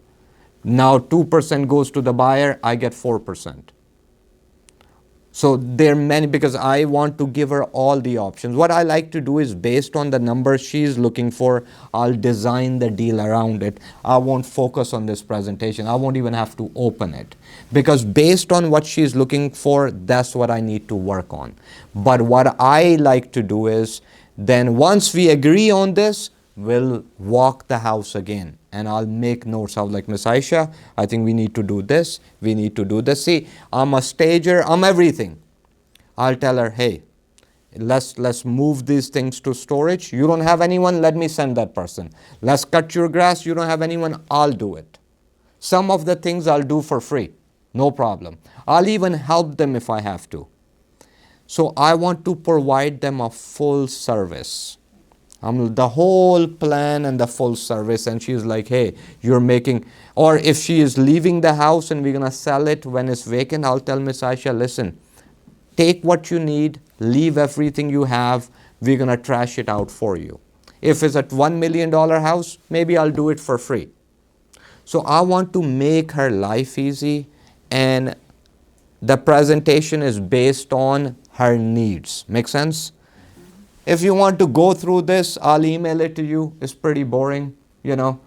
Now 2% goes to the buyer, I get 4%. So there are many, because I want to give her all the options. What I like to do is based on the number she's looking for, I'll design the deal around it. I won't focus on this presentation. I won't even have to open it. Because based on what she's looking for, that's what I need to work on. But what I like to do is, then once we agree on this, we'll walk the house again. And I'll make notes. I'll like, Miss Aisha, I think we need to do this. We need to do this. See, I'm a stager. I'm everything. I'll tell her, hey, let's move these things to storage. You don't have anyone, let me send that person. Let's cut your grass. You don't have anyone, I'll do it. Some of the things I'll do for free. No problem. I'll even help them if I have to. So I want to provide them a full service. The whole plan and the full service. And she's like, hey, you're making, or if she is leaving the house and we're going to sell it when it's vacant, I'll tell Miss Aisha, listen, take what you need, leave everything you have, we're going to trash it out for you. If it's a $1 million house, maybe I'll do it for free. So I want to make her life easy, and the presentation is based on her needs. Make sense? If you want to go through this, I'll email it to you. It's pretty boring, you know.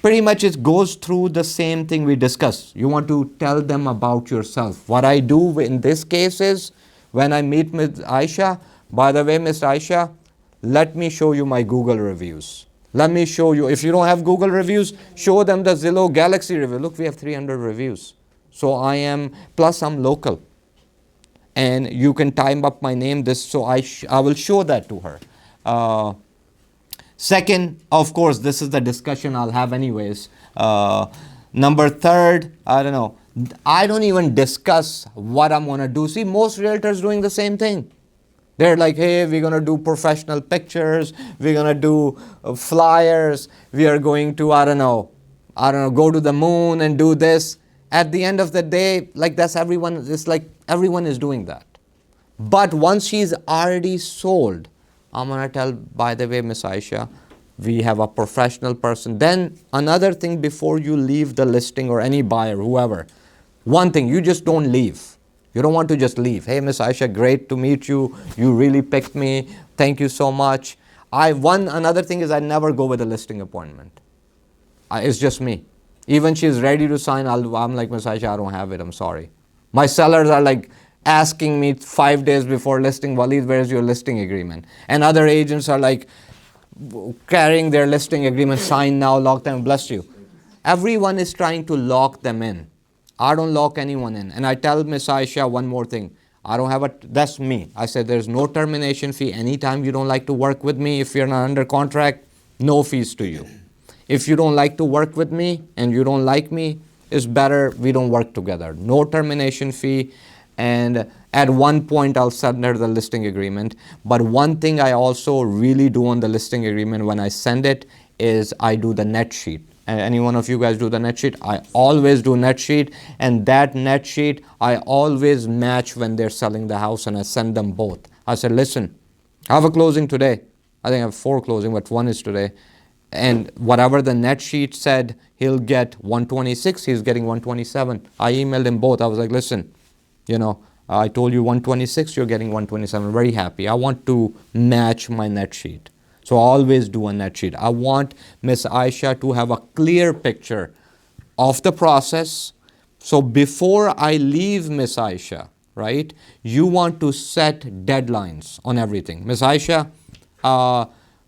Pretty much it goes through the same thing we discussed. You want to tell them about yourself. What I do in this case is, when I meet Ms. Aisha, by the way, Ms. Aisha, let me show you my Google reviews. Let me show you, if you don't have Google reviews, show them the Zillow Galaxy review. Look, we have 300 reviews. So plus I'm local. And you can time up my name, so I will show that to her. Second, of course, this is the discussion I'll have anyways. Number third, I don't know. I don't even discuss what I'm going to do. See, most realtors doing the same thing. They're like, hey, we're going to do professional pictures. We're going to do flyers. We are going to, I don't know, go to the moon and do this. At the end of the day, like that's everyone, it's like everyone is doing that. But once she's already sold, I'm going to tell, by the way, Miss Aisha, we have a professional person. Then another thing, before you leave the listing, or any buyer, whoever, one thing, you just don't leave. You don't want to just leave. Hey, Miss Aisha, great to meet you. You really picked me. Thank you so much. Another thing is, I never go with a listing appointment. It's just me. Even she's ready to sign, I'm like, Miss Aisha, I don't have it, I'm sorry. My sellers are like asking me 5 days before listing, Waleed, where's your listing agreement? And other agents are like carrying their listing agreement, sign now, lock them, bless you. Everyone is trying to lock them in. I don't lock anyone in. And I tell Miss Aisha one more thing. That's me. I said, there's no termination fee. Anytime you don't like to work with me, if you're not under contract, no fees to you. If you don't like to work with me and you don't like me, it's better we don't work together. No termination fee. And at one point, I'll send her the listing agreement. But one thing I also really do on the listing agreement when I send it is I do the net sheet. And any one of you guys do the net sheet? I always do net sheet. And that net sheet, I always match when they're selling the house, and I send them both. I said, listen, I have a closing today. I think I have 4 closing, but 1 is today. And whatever the net sheet said, he'll get 126, he's getting 127. I emailed him both. I was like, listen, you know, I told you 126, you're getting 127. Very happy. I want to match my net sheet. So I always do a net sheet. I want Miss Aisha to have a clear picture of the process. So before I leave Miss Aisha, right, you want to set deadlines on everything. Miss Aisha,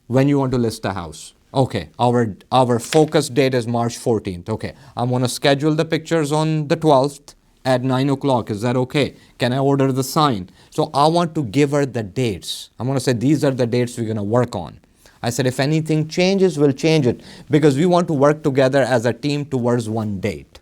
when you want to list a house? Okay, our focus date is March 14th. Okay, I'm gonna schedule the pictures on the 12th at 9 o'clock. Is that okay? Can I order the sign? So I want to give her the dates. I'm gonna say these are the dates we're gonna work on. I said if anything changes, we'll change it because we want to work together as a team towards one date.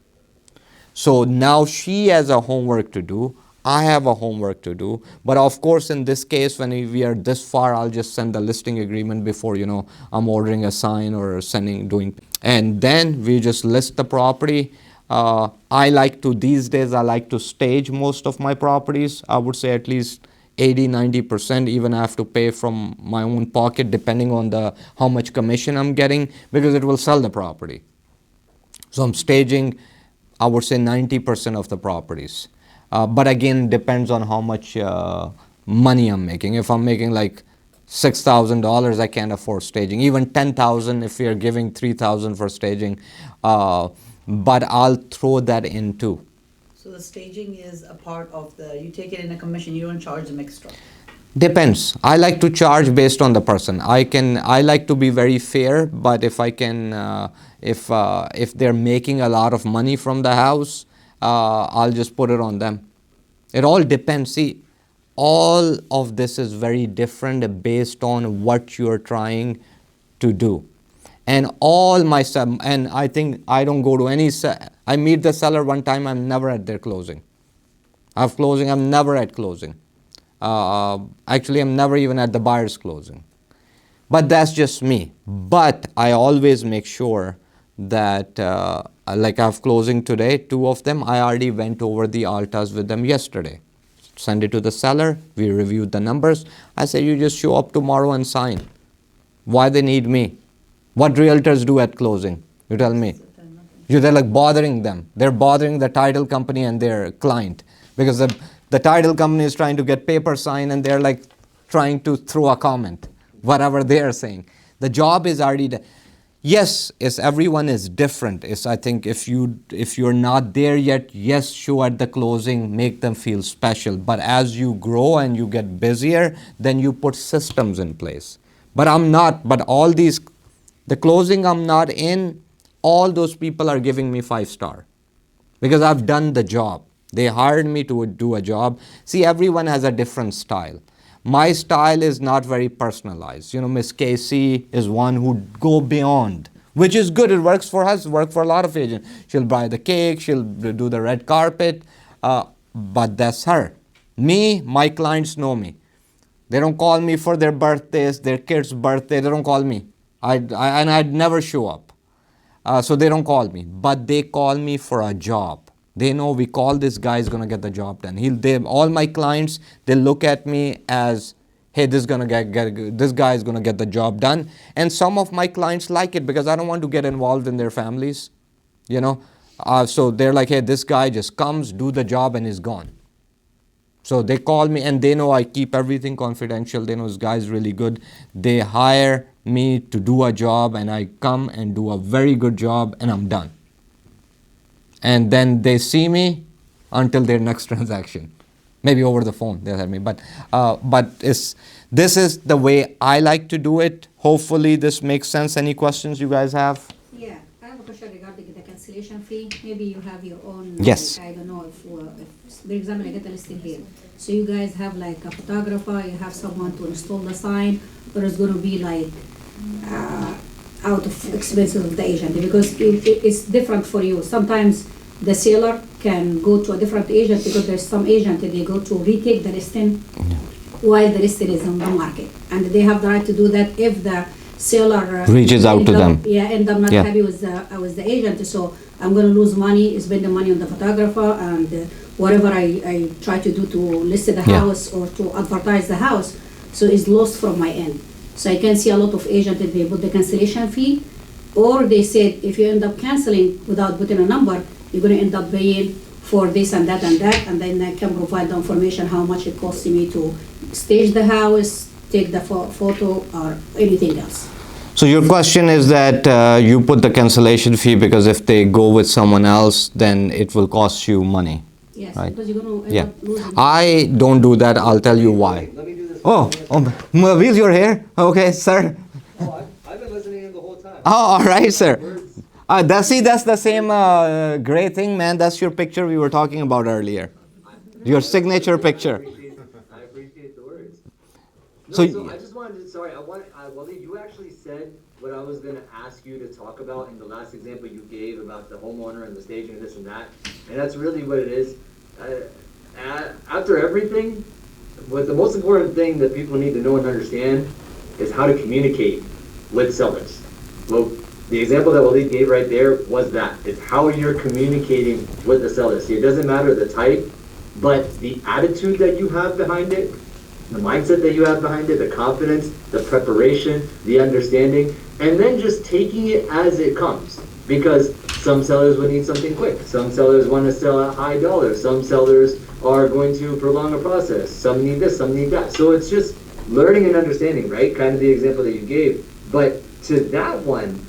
So now she has a homework to do. I have a homework to do. But of course, in this case, when we are this far, I'll just send the listing agreement before, I'm ordering a sign or doing. And then we just list the property. These days, I like to stage most of my properties. I would say at least 80-90%, even I have to pay from my own pocket depending on how much commission I'm getting because it will sell the property. So I'm staging, I would say 90% of the properties. But again, depends on how much money I'm making. If I'm making like $6,000, I can't afford staging. Even $10,000 if you're giving $3,000 for staging. But I'll throw that in too. So the staging is a part of you take it in a commission, you don't charge them extra. Depends. I like to charge based on the person. I like to be very fair, but if I can, if they're making a lot of money from the house, I'll just put it on them. It all depends. See, all of this is very different based on what you're trying to do. And and I think I don't go to I meet the seller one time, I'm never at their closing. I'm never at closing. Actually, I'm never even at the buyer's closing. But that's just me. But I always make sure that, like I have closing today, 2 of them, I already went over the altas with them yesterday. Send it to the seller, we reviewed the numbers. I said, you just show up tomorrow and sign. Why they need me? What realtors do at closing? You tell me. They're like bothering them. They're bothering the title company and their client because the title company is trying to get paper signed and they're like trying to throw a comment, whatever they are saying. The job is already done. Yes, everyone is different. I think if you're not there yet, yes, show at the closing, make them feel special. But as you grow and you get busier, then you put systems in place. But I'm not. But the closing I'm not in, all those people are giving me 5-star because I've done the job. They hired me to do a job. See, everyone has a different style. My style is not very personalized. Miss Casey is one who go beyond, which is good. It works for us, works for a lot of agents. She'll buy the cake, she'll do the red carpet, but that's her. Me, my clients know me. They don't call me for their birthdays, their kids' birthday. They don't call me. I'd never show up. So they don't call me, but they call me for a job. They know we call this guy is going to get the job done. All my clients, they look at me as, hey, this guy is going to get the job done. And some of my clients like it because I don't want to get involved in their families, So they're like, hey, this guy just comes, do the job and is gone. So they call me and they know I keep everything confidential. They know this guy is really good. They hire me to do a job and I come and do a very good job and I'm done. And then they see me until their next transaction. Maybe over the phone they'll have me. But this is the way I like to do it. Hopefully this makes sense. Any questions you guys have? Yeah, I have a question regarding the cancellation fee. Maybe you have your own. Yes. I don't know if for example, I get a listing here. So you guys have like a photographer, you have someone to install the sign, or it's going to be like out of expenses of the agent because it's different for you. Sometimes the seller can go to a different agent because there's some agent that they go to retake the listing while the listing is on the market, and they have the right to do that if the seller reaches out to them. Yeah, and I'm not happy with the agent, so I'm going to lose money, spend the money on the photographer and whatever I try to do to list the house or to advertise the house, so it's lost from my end. So I can see a lot of agents that they put the cancellation fee, or they said if you end up canceling without putting a number, you're going to end up paying for this and that, and then I can provide the information how much it costs me to stage the house, take the photo, or anything else. So your question is that you put the cancellation fee because if they go with someone else, then it will cost you money. Yes, right? because you're going to end up losing. I don't do that. I'll tell you why. Let me do this. Oh, Mavil, you're here? Okay, sir. Oh, I've been listening in the whole time. Oh, all right, sir. That's the same gray thing, man. That's your picture we were talking about earlier. Your signature picture. I appreciate the words. No, So so I just wanted to, sorry, Waleed, you actually said what I was going to ask you to talk about in the last example you gave about the homeowner and the staging and this and that. And that's really what it is. After everything, what the most important thing that people need to know and understand is how to communicate with sellers. Well, the example that Waleed gave right there was that. It's how you're communicating with the seller. See, it doesn't matter the type, but the attitude that you have behind it, the mindset that you have behind it, the confidence, the preparation, the understanding, and then just taking it as it comes. Because some sellers will need something quick. Some sellers want to sell at high dollar. Some sellers are going to prolong a process. Some need this, some need that. So it's just learning and understanding, right? Kind of the example that you gave. But to that one,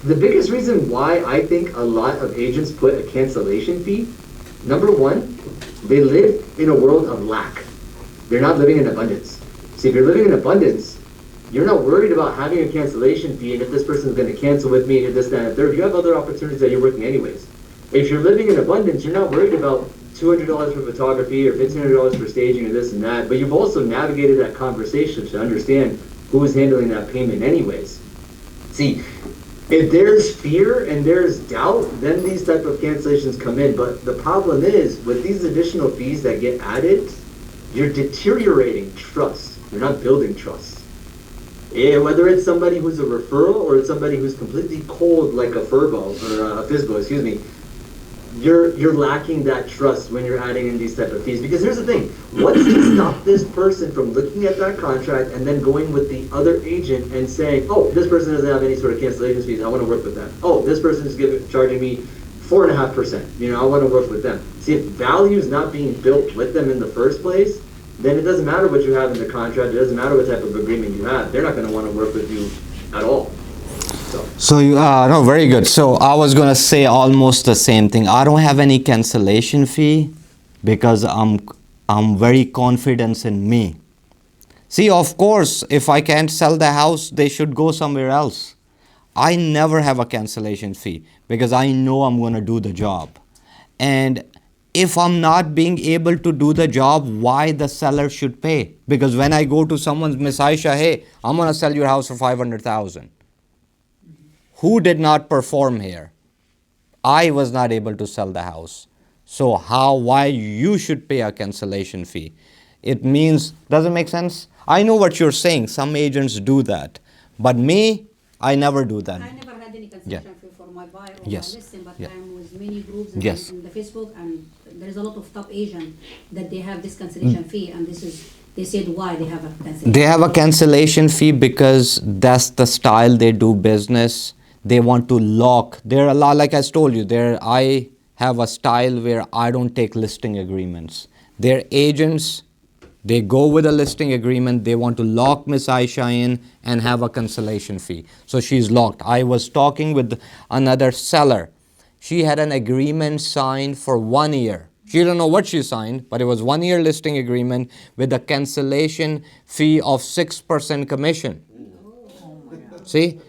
the biggest reason why I think a lot of agents put a cancellation fee, number one, they live in a world of lack. They're not living in abundance. See, if you're living in abundance, you're not worried about having a cancellation fee and if this person's going to cancel with me and this, that, and third. You have other opportunities that you're working anyways. If you're living in abundance, you're not worried about $200 for photography or $1,500 for staging or this and that, but you've also navigated that conversation to understand who's handling that payment anyways. See, if there's fear and there's doubt, then these type of cancellations come in. But the problem is, with these additional fees that get added, you're deteriorating trust. You're not building trust. Whether it's somebody who's a referral or it's somebody who's completely cold like a Furbo or a Fizbo, excuse me, you're lacking that trust when you're adding in these type of fees. Because here's the thing, what's to stop this person from looking at that contract and then going with the other agent and saying, oh, this person doesn't have any sort of cancellation fees, I want to work with them. Oh, this person is charging me 4.5%, I want to work with them. See, if value is not being built with them in the first place, then it doesn't matter what you have in the contract, it doesn't matter what type of agreement you have, they're not going to want to work with you at all. So you no, very good. So I was gonna say almost the same thing. I don't have any cancellation fee because I'm very confident in me. See, of course, if I can't sell the house, they should go somewhere else. I never have a cancellation fee because I know I'm gonna do the job. And if I'm not being able to do the job, why the seller should pay? Because when I go to someone's Miss Aisha, hey, I'm gonna sell your house for 500,000. Who did not perform here? I was not able to sell the house. So why you should pay a cancellation fee? It means, does it make sense? I know what you're saying. Some agents do that. But me, I never do that. I never had any cancellation fee for my buyer or Yes. my listing, but Yeah. I'm with many groups and Yes. in the Facebook, and there's a lot of top agents that they have this cancellation fee, and they said why they have a cancellation. They have a cancellation fee because that's the style they do business. They want to lock. There are a lot, like I told you, I have a style where I don't take listing agreements. Their agents, they go with a listing agreement. They want to lock Miss Aisha in and have a cancellation fee. So she's locked. I was talking with another seller. She had an agreement signed for 1 year. She don't know what she signed, but it was 1 year listing agreement with a cancellation fee of 6% commission. See?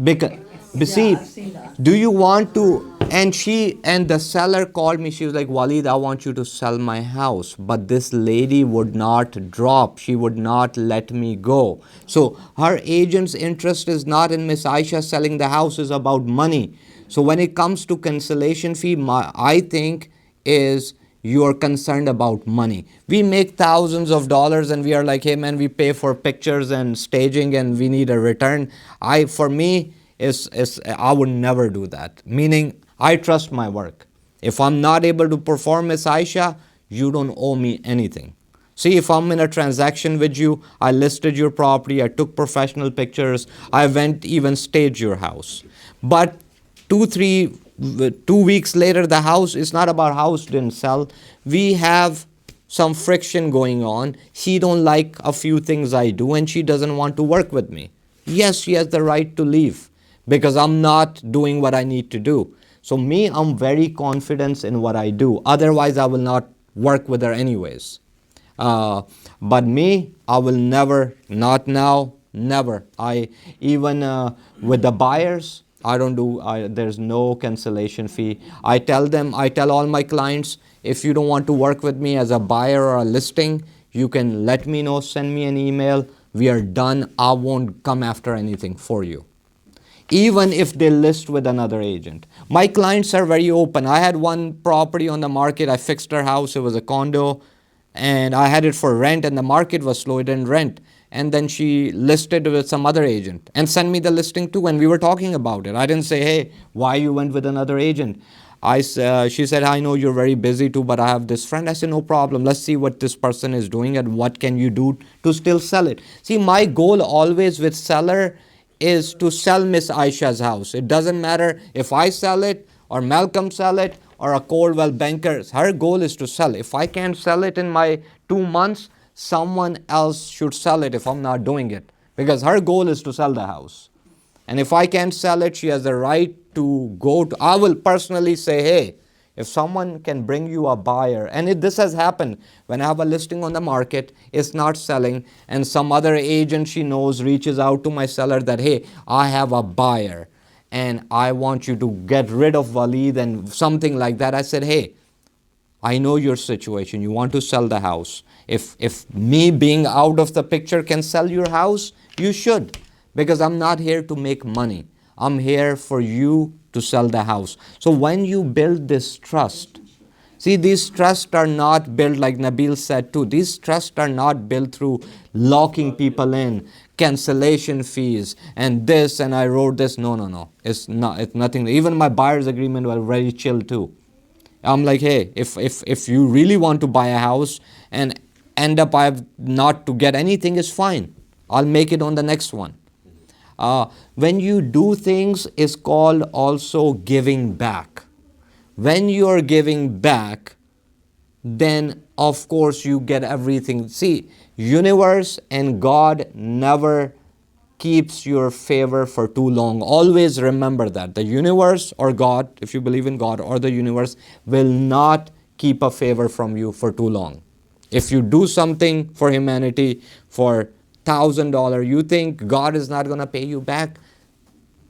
Because, see, do you want to, and the seller called me, she was like, Waleed, I want you to sell my house. But this lady would not drop. She would not let me go. So her agent's interest is not in Miss Aisha selling the house, is about money. So when it comes to cancellation fee, I think is you're concerned about money. We make thousands of dollars and we are like, hey man, we pay for pictures and staging and we need a return. For me, I would never do that. Meaning, I trust my work. If I'm not able to perform Miss Aisha, you don't owe me anything. See, if I'm in a transaction with you, I listed your property, I took professional pictures, I went even staged your house. But 2 weeks later, the house, it's not about house didn't sell. We have some friction going on. She don't like a few things I do and she doesn't want to work with me. Yes, she has the right to leave because I'm not doing what I need to do. So me, I'm very confident in what I do. Otherwise, I will not work with her anyways. But me, I will never, not now, Never. I even with the buyers, I don't do. There's no cancellation fee. I tell all my clients, if you don't want to work with me as a buyer or a listing, you can let me know. Send me an email. We are done. I won't come after anything for you. Even if they list with another agent. My clients are very open. I had one property on the market. I fixed her house. It was a condo. And I had it for rent and the market was slow. It didn't rent. And then she listed with some other agent and sent me the listing too. And we were talking about it. I didn't say, hey, why you went with another agent? She said, I know you're very busy too, but I have this friend. I said, no problem. Let's see what this person is doing and what can you do to still sell it. See, my goal always with seller is to sell Miss Aisha's house. It doesn't matter if I sell it or Malcolm sell it or a Coldwell banker. Her goal is to sell. If I can't sell it in my 2 months, someone else should sell it if I'm not doing it. Because her goal is to sell the house. And if I can't sell it, she has the right to go to, I will personally say, hey, if someone can bring you a buyer, and this has happened when I have a listing on the market, it's not selling, and some other agent she knows reaches out to my seller that, hey, I have a buyer and I want you to get rid of Waleed and something like that. I said, hey, I know your situation. You want to sell the house. If me being out of the picture can sell your house, you should. Because I'm not here to make money. I'm here for you to sell the house. So when you build this trust, see, these trusts are not built like Nabil said too. These trusts are not built through locking people in, cancellation fees, and this, and I wrote this. No. It's nothing. Even my buyer's agreement was very chill too. I'm like, hey, if you really want to buy a house and end up I have not to get anything, is fine. I'll make it on the next one. When you do things, is called also giving back. When you are giving back, then of course you get everything. See, universe and God never keeps your favor for too long. Always remember that. The universe or God, if you believe in God or the universe, will not keep a favor from you for too long. If you do something for humanity for $1,000, you think God is not going to pay you back?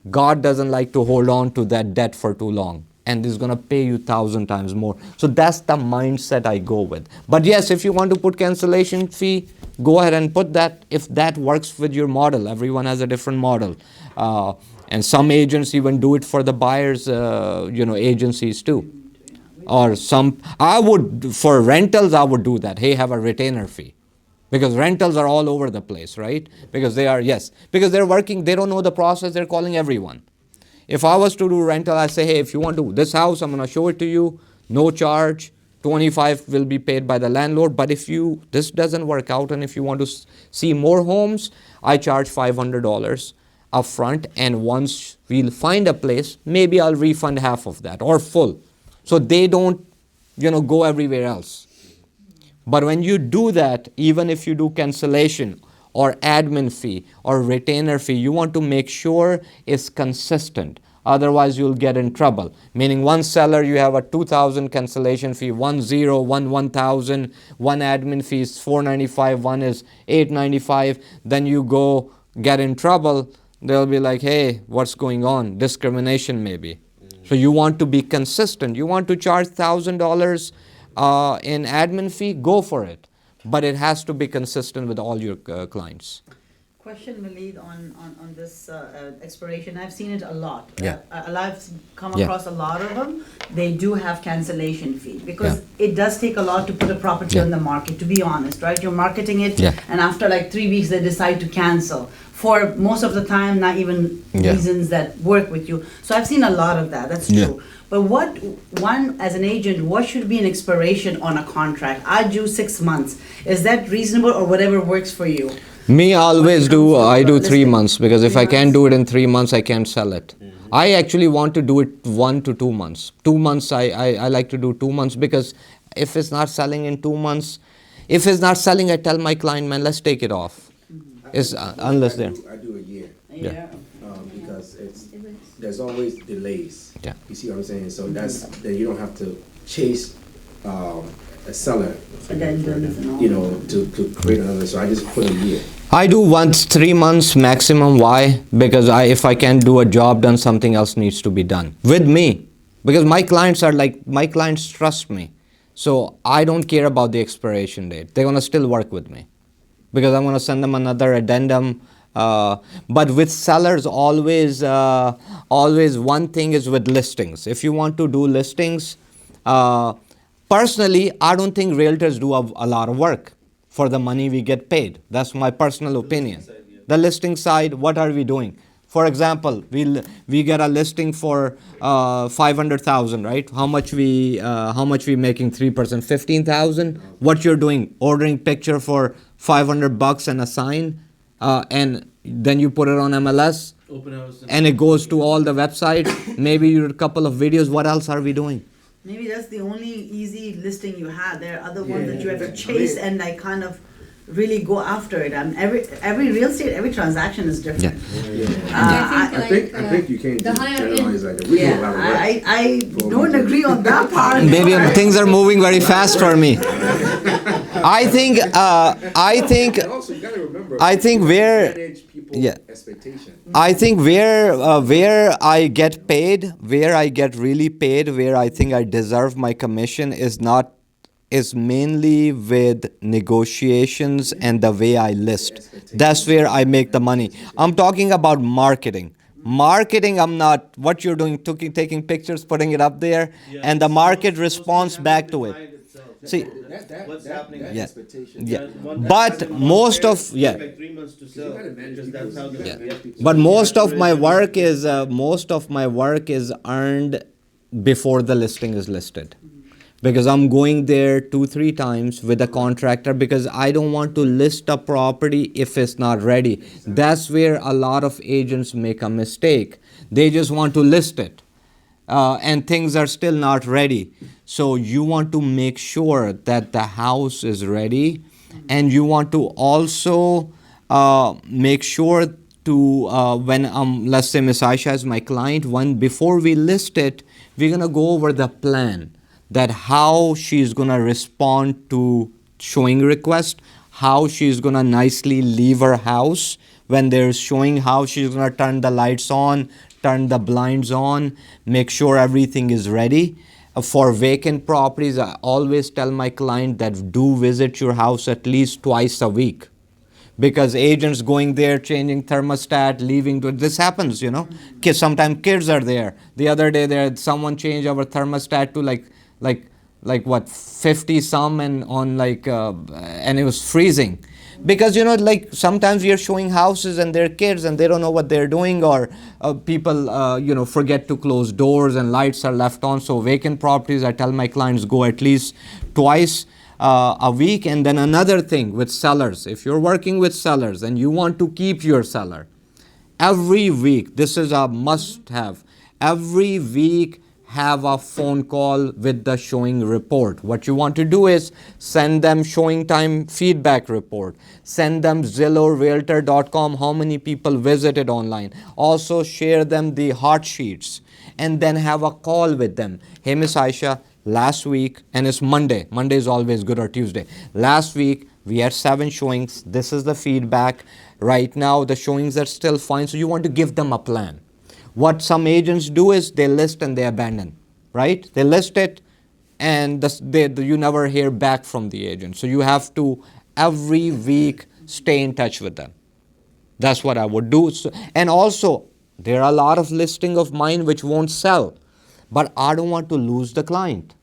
God doesn't like to hold on to that debt for too long, and is going to pay you 1,000 times more. So that's the mindset I go with. But yes, if you want to put cancellation fee, go ahead and put that if that works with your model. Everyone has a different model. And some agents even do it for the buyers, agencies too. Or for rentals, I would do that. Hey, have a retainer fee. Because rentals are all over the place, right? Because they're working, they don't know the process, they're calling everyone. If I was to do rental, I say, hey, if you want to this house, I'm going to show it to you, no charge, 25 will be paid by the landlord. But if this doesn't work out and if you want to see more homes, I charge $500 upfront, and once we'll find a place, maybe I'll refund half of that or full. So they don't, go everywhere else. But when you do that, even if you do cancellation or admin fee or retainer fee, you want to make sure it's consistent. Otherwise, you'll get in trouble. Meaning one seller, you have a $2,000 cancellation fee, one $1,000, one admin fee is $495, one is $895. Then you go get in trouble. They'll be like, hey, what's going on? Discrimination maybe. So you want to be consistent. You want to charge $1,000 in admin fee, go for it. But it has to be consistent with all your clients. Question, Waleed, on this expiration. I've seen it a lot. Yeah. I've come across a lot of them. They do have cancellation fee because it does take a lot to put a property on the market, to be honest, right? You're marketing it and after like 3 weeks they decide to cancel. For most of the time, not even reasons that work with you. So I've seen a lot of that, that's true. But as an agent, what should be an expiration on a contract? I do 6 months. Is that reasonable or whatever works for you? Me, I do 3 months, because if I can't do it in 3 months, I can't sell it. I actually want to do it 1 to 2 months. 2 months, I like to do 2 months, because if it's not selling in 2 months, if it's not selling, I tell my client, man, let's take it off. Unless they're... I do a year. Yeah. Because there's always delays. Yeah. You see what I'm saying? So then you don't have to chase a seller, to create another. So I just put a year. I do once 3 months maximum. Why? Because if I can't do a job done, something else needs to be done with me. Because my clients trust me. So I don't care about the expiration date. They're gonna still work with me because I'm gonna send them another addendum. But with sellers, always one thing is with listings. If you want to do listings, personally, I don't think realtors do a lot of work for the money we get paid. That's my personal opinion. The listing side, what are we doing? For example, we get a listing for 500,000, right? How much we making 3%? 15,000. What you're doing? Ordering picture for $500 and a sign, and then you put it on MLS, Open house and it goes to all the websites. Maybe you did a couple of videos. What else are we doing? Maybe that's the only easy listing you had. There are other ones that you have to chase and like kind of really go after it. And every real estate, every transaction is different. I think you can't just generalize like that. We do a lot of work. I don't agree on that part. Maybe things are moving very fast for me. I think And also, you gotta remember, manage people's expectation. I think where I get paid, where I get really paid, where I think I deserve my commission is mainly with negotiations and the way I list. That's where I make the money. I'm talking about marketing. Marketing, I'm not, what you're doing, taking pictures, putting it up there, and the market responds back to it. See, What's happening? That Yeah. expectation. yeah. But most of, Like 3 months to sell. gotta manage Because that's how people's- the But most of my work is earned before the listing is listed, because I'm going there 2-3 times with a contractor because I don't want to list a property if it's not ready. That's where a lot of agents make a mistake. They just want to list it, and things are still not ready. So you want to make sure that the house is ready, and you want to also make sure to when let's say Miss Aisha is my client, before we list it, we're gonna go over the plan, that how she's gonna respond to showing request, how she's gonna nicely leave her house when there's showing, how she's gonna turn the lights on, turn the blinds on, make sure everything is ready. For vacant properties, I always tell my client that do visit your house at least twice a week, because agents going there, changing thermostat, leaving, this happens, Sometimes kids are there. The other day someone changed our thermostat to like what, 50 some, and on and it was freezing. Because sometimes we are showing houses and they're kids and they don't know what they're doing, or people forget to close doors and lights are left on. So vacant properties, I tell my clients, go at least twice a week. And then another thing with sellers, if you're working with sellers and you want to keep your seller, every week, this is a must have, every week have a phone call with the showing report. What you want to do is send them showing time feedback report, send them Zillow, Realtor.com, how many people visited online. Also share them the hot sheets, and then have a call with them. Hey, Miss Aisha, last week, and it's Monday. Monday is always good, or Tuesday. Last week, we had 7 showings. This is the feedback. Right now, the showings are still fine. So you want to give them a plan. What some agents do is they list and they abandon, right? They list it and you never hear back from the agent. So you have to every week stay in touch with them. That's what I would do. And also, there are a lot of listings of mine which won't sell, but I don't want to lose the client.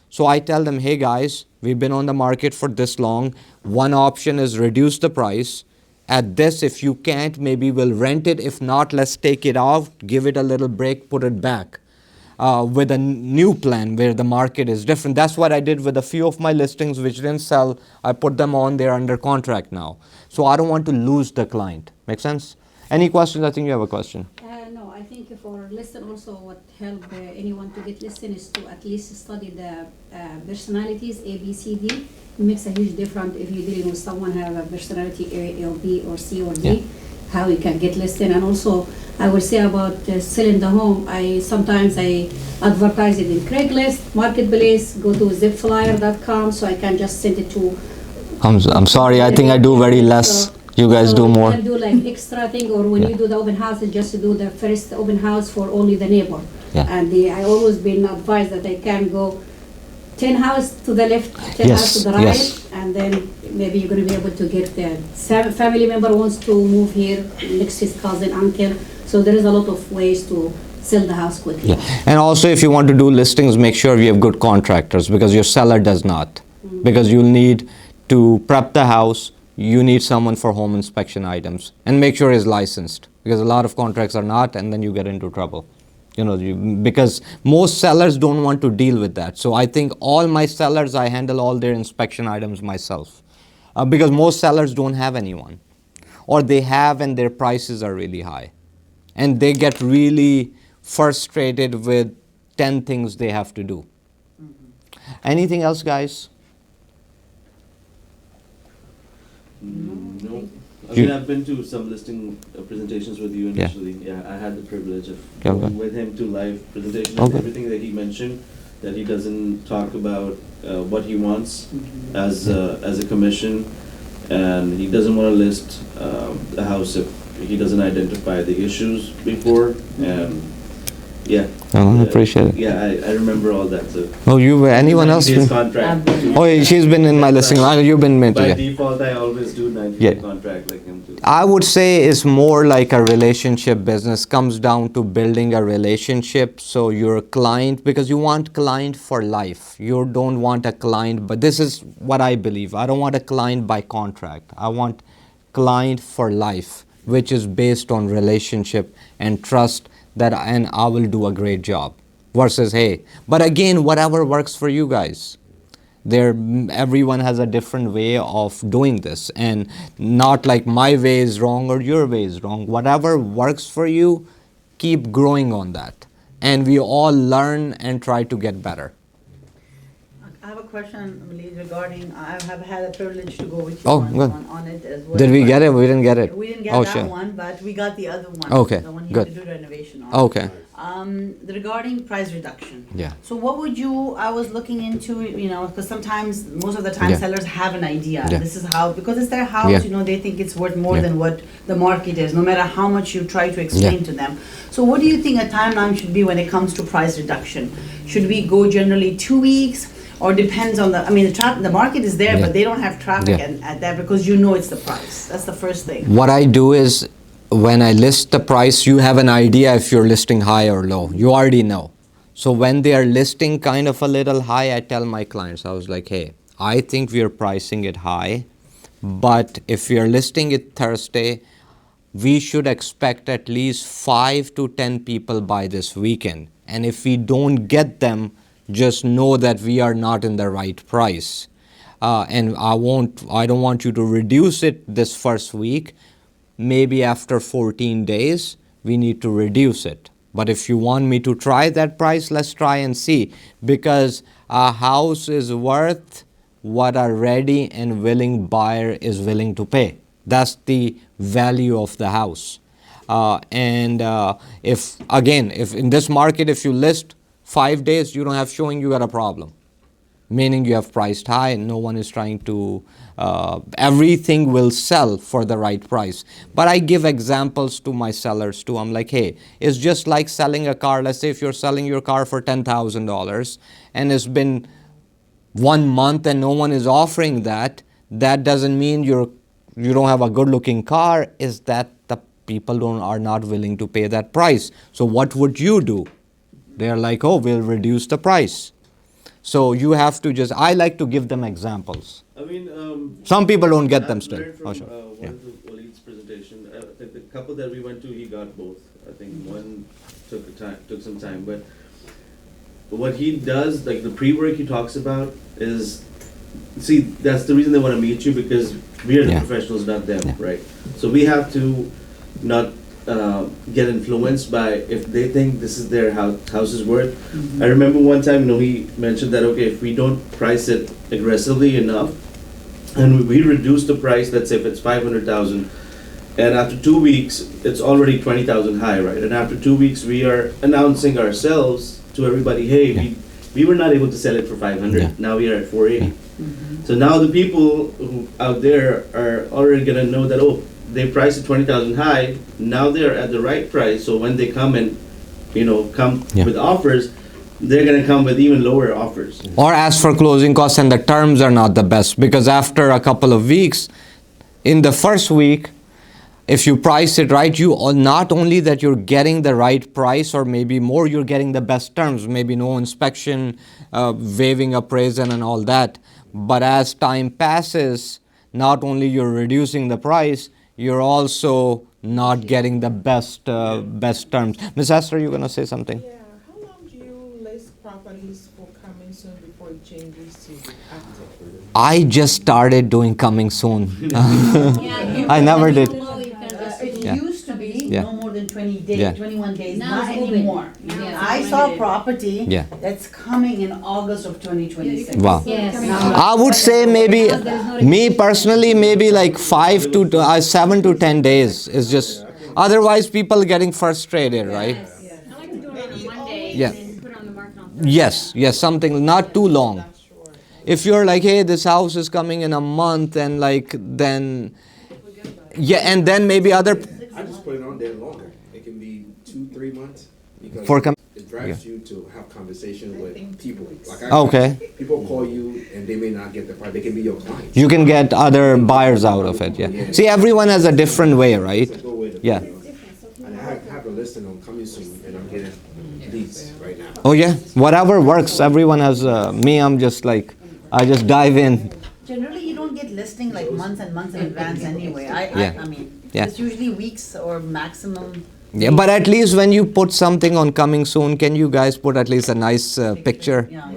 So I tell them, hey guys, we've been on the market for this long. One option is reduce the price. At this, if you can't, maybe we'll rent it. If not, let's take it off, give it a little break, put it back with a new plan where the market is different. That's what I did with a few of my listings which didn't sell. I put them on, they're under contract now. So I don't want to lose the client. Make sense? Any questions? I think you have a question. No, I think for listing also what help anyone to get listing is to at least study the personalities A, B, C, D. It makes a huge difference if you're dealing with someone who have a personality A or B or C or D, how you can get listed. And also I will say about selling the home, sometimes I advertise it in Craigslist, Marketplace, go to zipflyer.com, so I can just send it to. I'm sorry, I think I do very less. You guys So do you more? can do like extra thing, or when Yeah. you do the open house, it's just to do the first open house for only the neighbor. Yeah. And I always been advised that I can go 10 house to the left, 10 house to the right, yes. and then maybe you're gonna be able to get the family member wants to move here, next his cousin, uncle. So there is a lot of ways to sell the house quickly. Yeah. And also, if you want to do listings, make sure you have good contractors, because your seller does not. Because you'll need to prep the house, you need someone for home inspection items, and make sure he's licensed, because a lot of contracts are not, and then you get into trouble. Because most sellers don't want to deal with that. So I think all my sellers, I handle all their inspection items myself, because most sellers don't have anyone, or they have and their prices are really high, and they get really frustrated with 10 things they have to do. Anything else, guys? No. I You- mean, I've been to some listing presentations with you initially. Yeah, I had the privilege of Yeah, going okay. with him to live presentation. Okay. Everything that he mentioned, that he doesn't talk about what he wants as a commission, and he doesn't want to list the house if he doesn't identify the issues before. And yeah. Oh, I appreciate it. Yeah, I remember all that. So. Oh, anyone else? His contract. Oh, yeah, she's been in my listing. You've been By mentoring. default, I always do 90-day Yeah. contract like him too. I would say it's more like a relationship business. Comes down to building a relationship. So your client, because you want client for life. You don't want a client, but this is what I believe. I don't want a client by contract. I want client for life, which is based on relationship and trust, and I will do a great job. Versus, hey, but again, whatever works for you guys. Everyone has a different way of doing this, and not like my way is wrong or your way is wrong. Whatever works for you, keep growing on that, and we all learn and try to get better. I have a question, Waleed, regarding, I have had the privilege to go with you Oh, on, good. on it as well. Did we but get it? We didn't get it. We didn't get Oh, that sure. one, but we got the other one. Okay, The one you good. had to do renovation on. Okay. Regarding price reduction. Yeah. So what would I was looking into, because sometimes, most of the time, Yeah. sellers have an idea. Yeah. This is how, because it's their house, Yeah. they think it's worth more Yeah. than what the market is, no matter how much you try to explain Yeah. to them. So what do you think a timeline should be when it comes to price reduction? Should we go generally 2 weeks? Or depends on the market is there, Yeah. but they don't have traffic Yeah. at that, because it's the price. That's the first thing. What I do is, when I list the price, you have an idea if you're listing high or low. You already know. So when they are listing kind of a little high, I tell my clients, I was like, hey, I think we are pricing it high, but if we are listing it Thursday, we should expect at least 5 to 10 people by this weekend. And if we don't get them, just know that we are not in the right price. And I don't want you to reduce it this first week. Maybe after 14 days, we need to reduce it. But if you want me to try that price, let's try and see. Because a house is worth what a ready and willing buyer is willing to pay. That's the value of the house. If in this market, if you list 5 days, you don't have showing, you got a problem. Meaning you have priced high and no one is trying to, everything will sell for the right price. But I give examples to my sellers too. I'm like, hey, it's just like selling a car. Let's say if you're selling your car for $10,000 and it's been 1 month and no one is offering that, that doesn't mean you don't have a good looking car. Is that the people are not willing to pay that price. So what would you do? They're like, oh, we'll reduce the price. So you have to I like to give them examples. I mean, Some people don't get them I've still. learned from, Oh, sure. one Yeah. of Waleed's presentation. I think the couple that we went to, he got both. I think one took some time, but what he does, like the pre-work he talks about, is that's the reason they want to meet you, because we are the Yeah. professionals, not them, Yeah. right? So we have to not get influenced by if they think this is their house is worth. I remember one time, he mentioned that, okay, if we don't price it aggressively enough, and we reduce the price, let's say if it's 500,000, and after 2 weeks, it's already 20,000 high, right? And after 2 weeks, we are announcing ourselves to everybody, hey, we were not able to sell it for 500. Yeah. Now we are at 480. So now the people who out there are already gonna know that, oh, they priced it 20,000 high. Now they're at the right price. So when they come and, come Yeah. with offers, they're gonna come with even lower offers. Or ask for closing costs, and the terms are not the best, because after a couple of weeks, in the first week, if you price it right, you are not only that you're getting the right price, or maybe more, you're getting the best terms, maybe no inspection, waiving appraisal and all that. But as time passes, not only you're reducing the price, you're also not getting the best terms. Ms. Esther, you gonna say something? Yeah, how long do you list properties for coming soon before it changes to active? I just started doing coming soon. I never did. It Yeah. used to be Yeah. no more than 20 days, Yeah. 21 days, Now not it's open. anymore. Yeah. I saw property Yeah. that's coming in August of 2026. Wow. Yes. I would say maybe, me personally, maybe like 7 to 10 days is just, otherwise people getting frustrated, right? I like to do it on a Monday Yeah. and then put it on the market on Thursday. Yes, something, not too long. If you're like, hey, this house is coming in a month, and like, then, yeah, and then maybe other, I just put it on there longer. It can be 2-3 months because For it drives you to have conversation with people. Like Okay. people call you and they may not get the price. They can be your clients. you can get other buyers out of it, yeah. See, everyone has a different way, right? It's a good way to Yeah. And I have a listing on coming soon, and I'm getting leads right now. Oh yeah, whatever works. Everyone has, me, I'm just like, I just dive in. Generally, you don't get listing like months and months in advance anyway. Yeah. I mean, Yeah. it's usually weeks or maximum. Yeah, but at least when you put something on coming soon, can you guys put at least a nice picture? Yeah.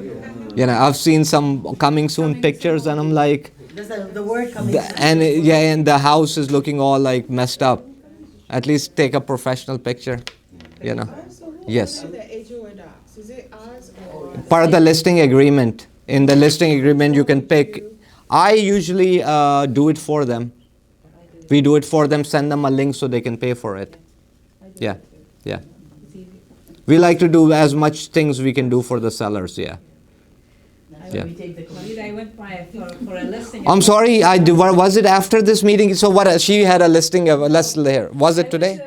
You know, I've seen some coming soon pictures, and I'm like, There's the word coming. and the house is looking all like messed up. At least take a professional picture, you know. So who Yes. are the HOA docs? Is it ours or? Part of the listing agreement. In the listing agreement, you can pick. I usually do it for them. We do it for them, send them a link so they can pay for it. Yeah, yeah. We like to do as much things we can do for the sellers, yeah. Yeah. We take the commission. I went by for a listing. I'm sorry, was it after this meeting? So what, she had a listing of, let's there. Was it today?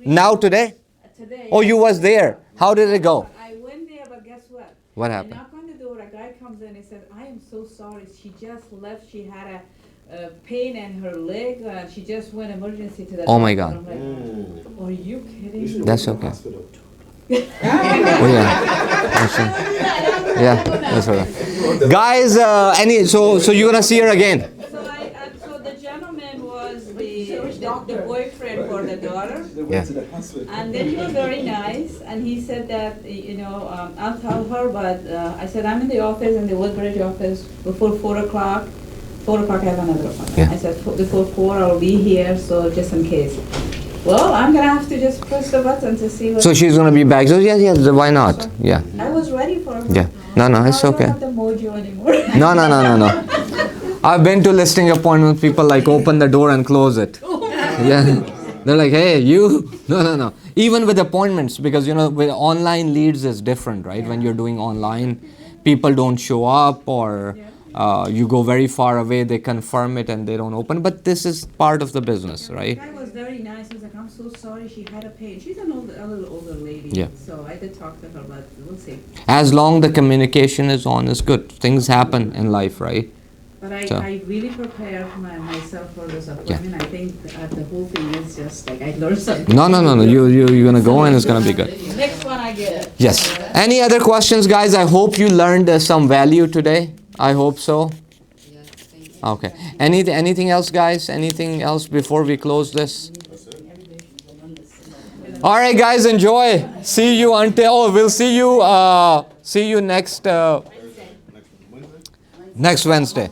Now today? Today. Oh, you was there. How did it go? I went there, but guess what? What I happened? knock on the door, a guy comes in and says, I am so sorry, she just left, she had a pain in her leg, she just went emergency to the Oh my doctor." God. I'm like, are you kidding me? That's okay. Oh yeah. That's it. Yeah, that's okay. Guys, so you're gonna see her again? So the gentleman was the boyfriend for the daughter. Yeah. And then he was very nice, and he said that, I'll tell her, but I said, I'm in the office, in the Woodbridge office, before 4 o'clock. 4 o'clock, I have another appointment. Yeah. I said, before 4, I'll be here, so just in case. Well, I'm gonna have to just press the button to see what. So she's gonna be back. So yeah, why not? Yeah. I was ready for her. Yeah. No, it's Now I okay. don't have the mojo anymore. No. I've been to listing appointments, people like open the door and close it. Yeah. They're like, hey, you. No. Even with appointments, because with online leads is different, right? When you're doing online, people don't show up, or you go very far away, they confirm it and they don't open. But this is part of the business, right? The guy was very nice. He was like, I'm so sorry, she had a pain. She's a little older lady. Yeah. So I did talk to her, but we'll see. As long the communication is on, is good. Things happen in life, right? But So- I really prepared myself for this appointment. I think the whole thing is just like I learned something. No. You're gonna go and it's gonna be good. Next one I get it. Yes. Any other questions, guys? I hope you learned some value today. I hope so. Okay. Anything else, guys? Anything else before we close this? All right, guys. Enjoy. See you until. We'll see you. See you next. Next Wednesday.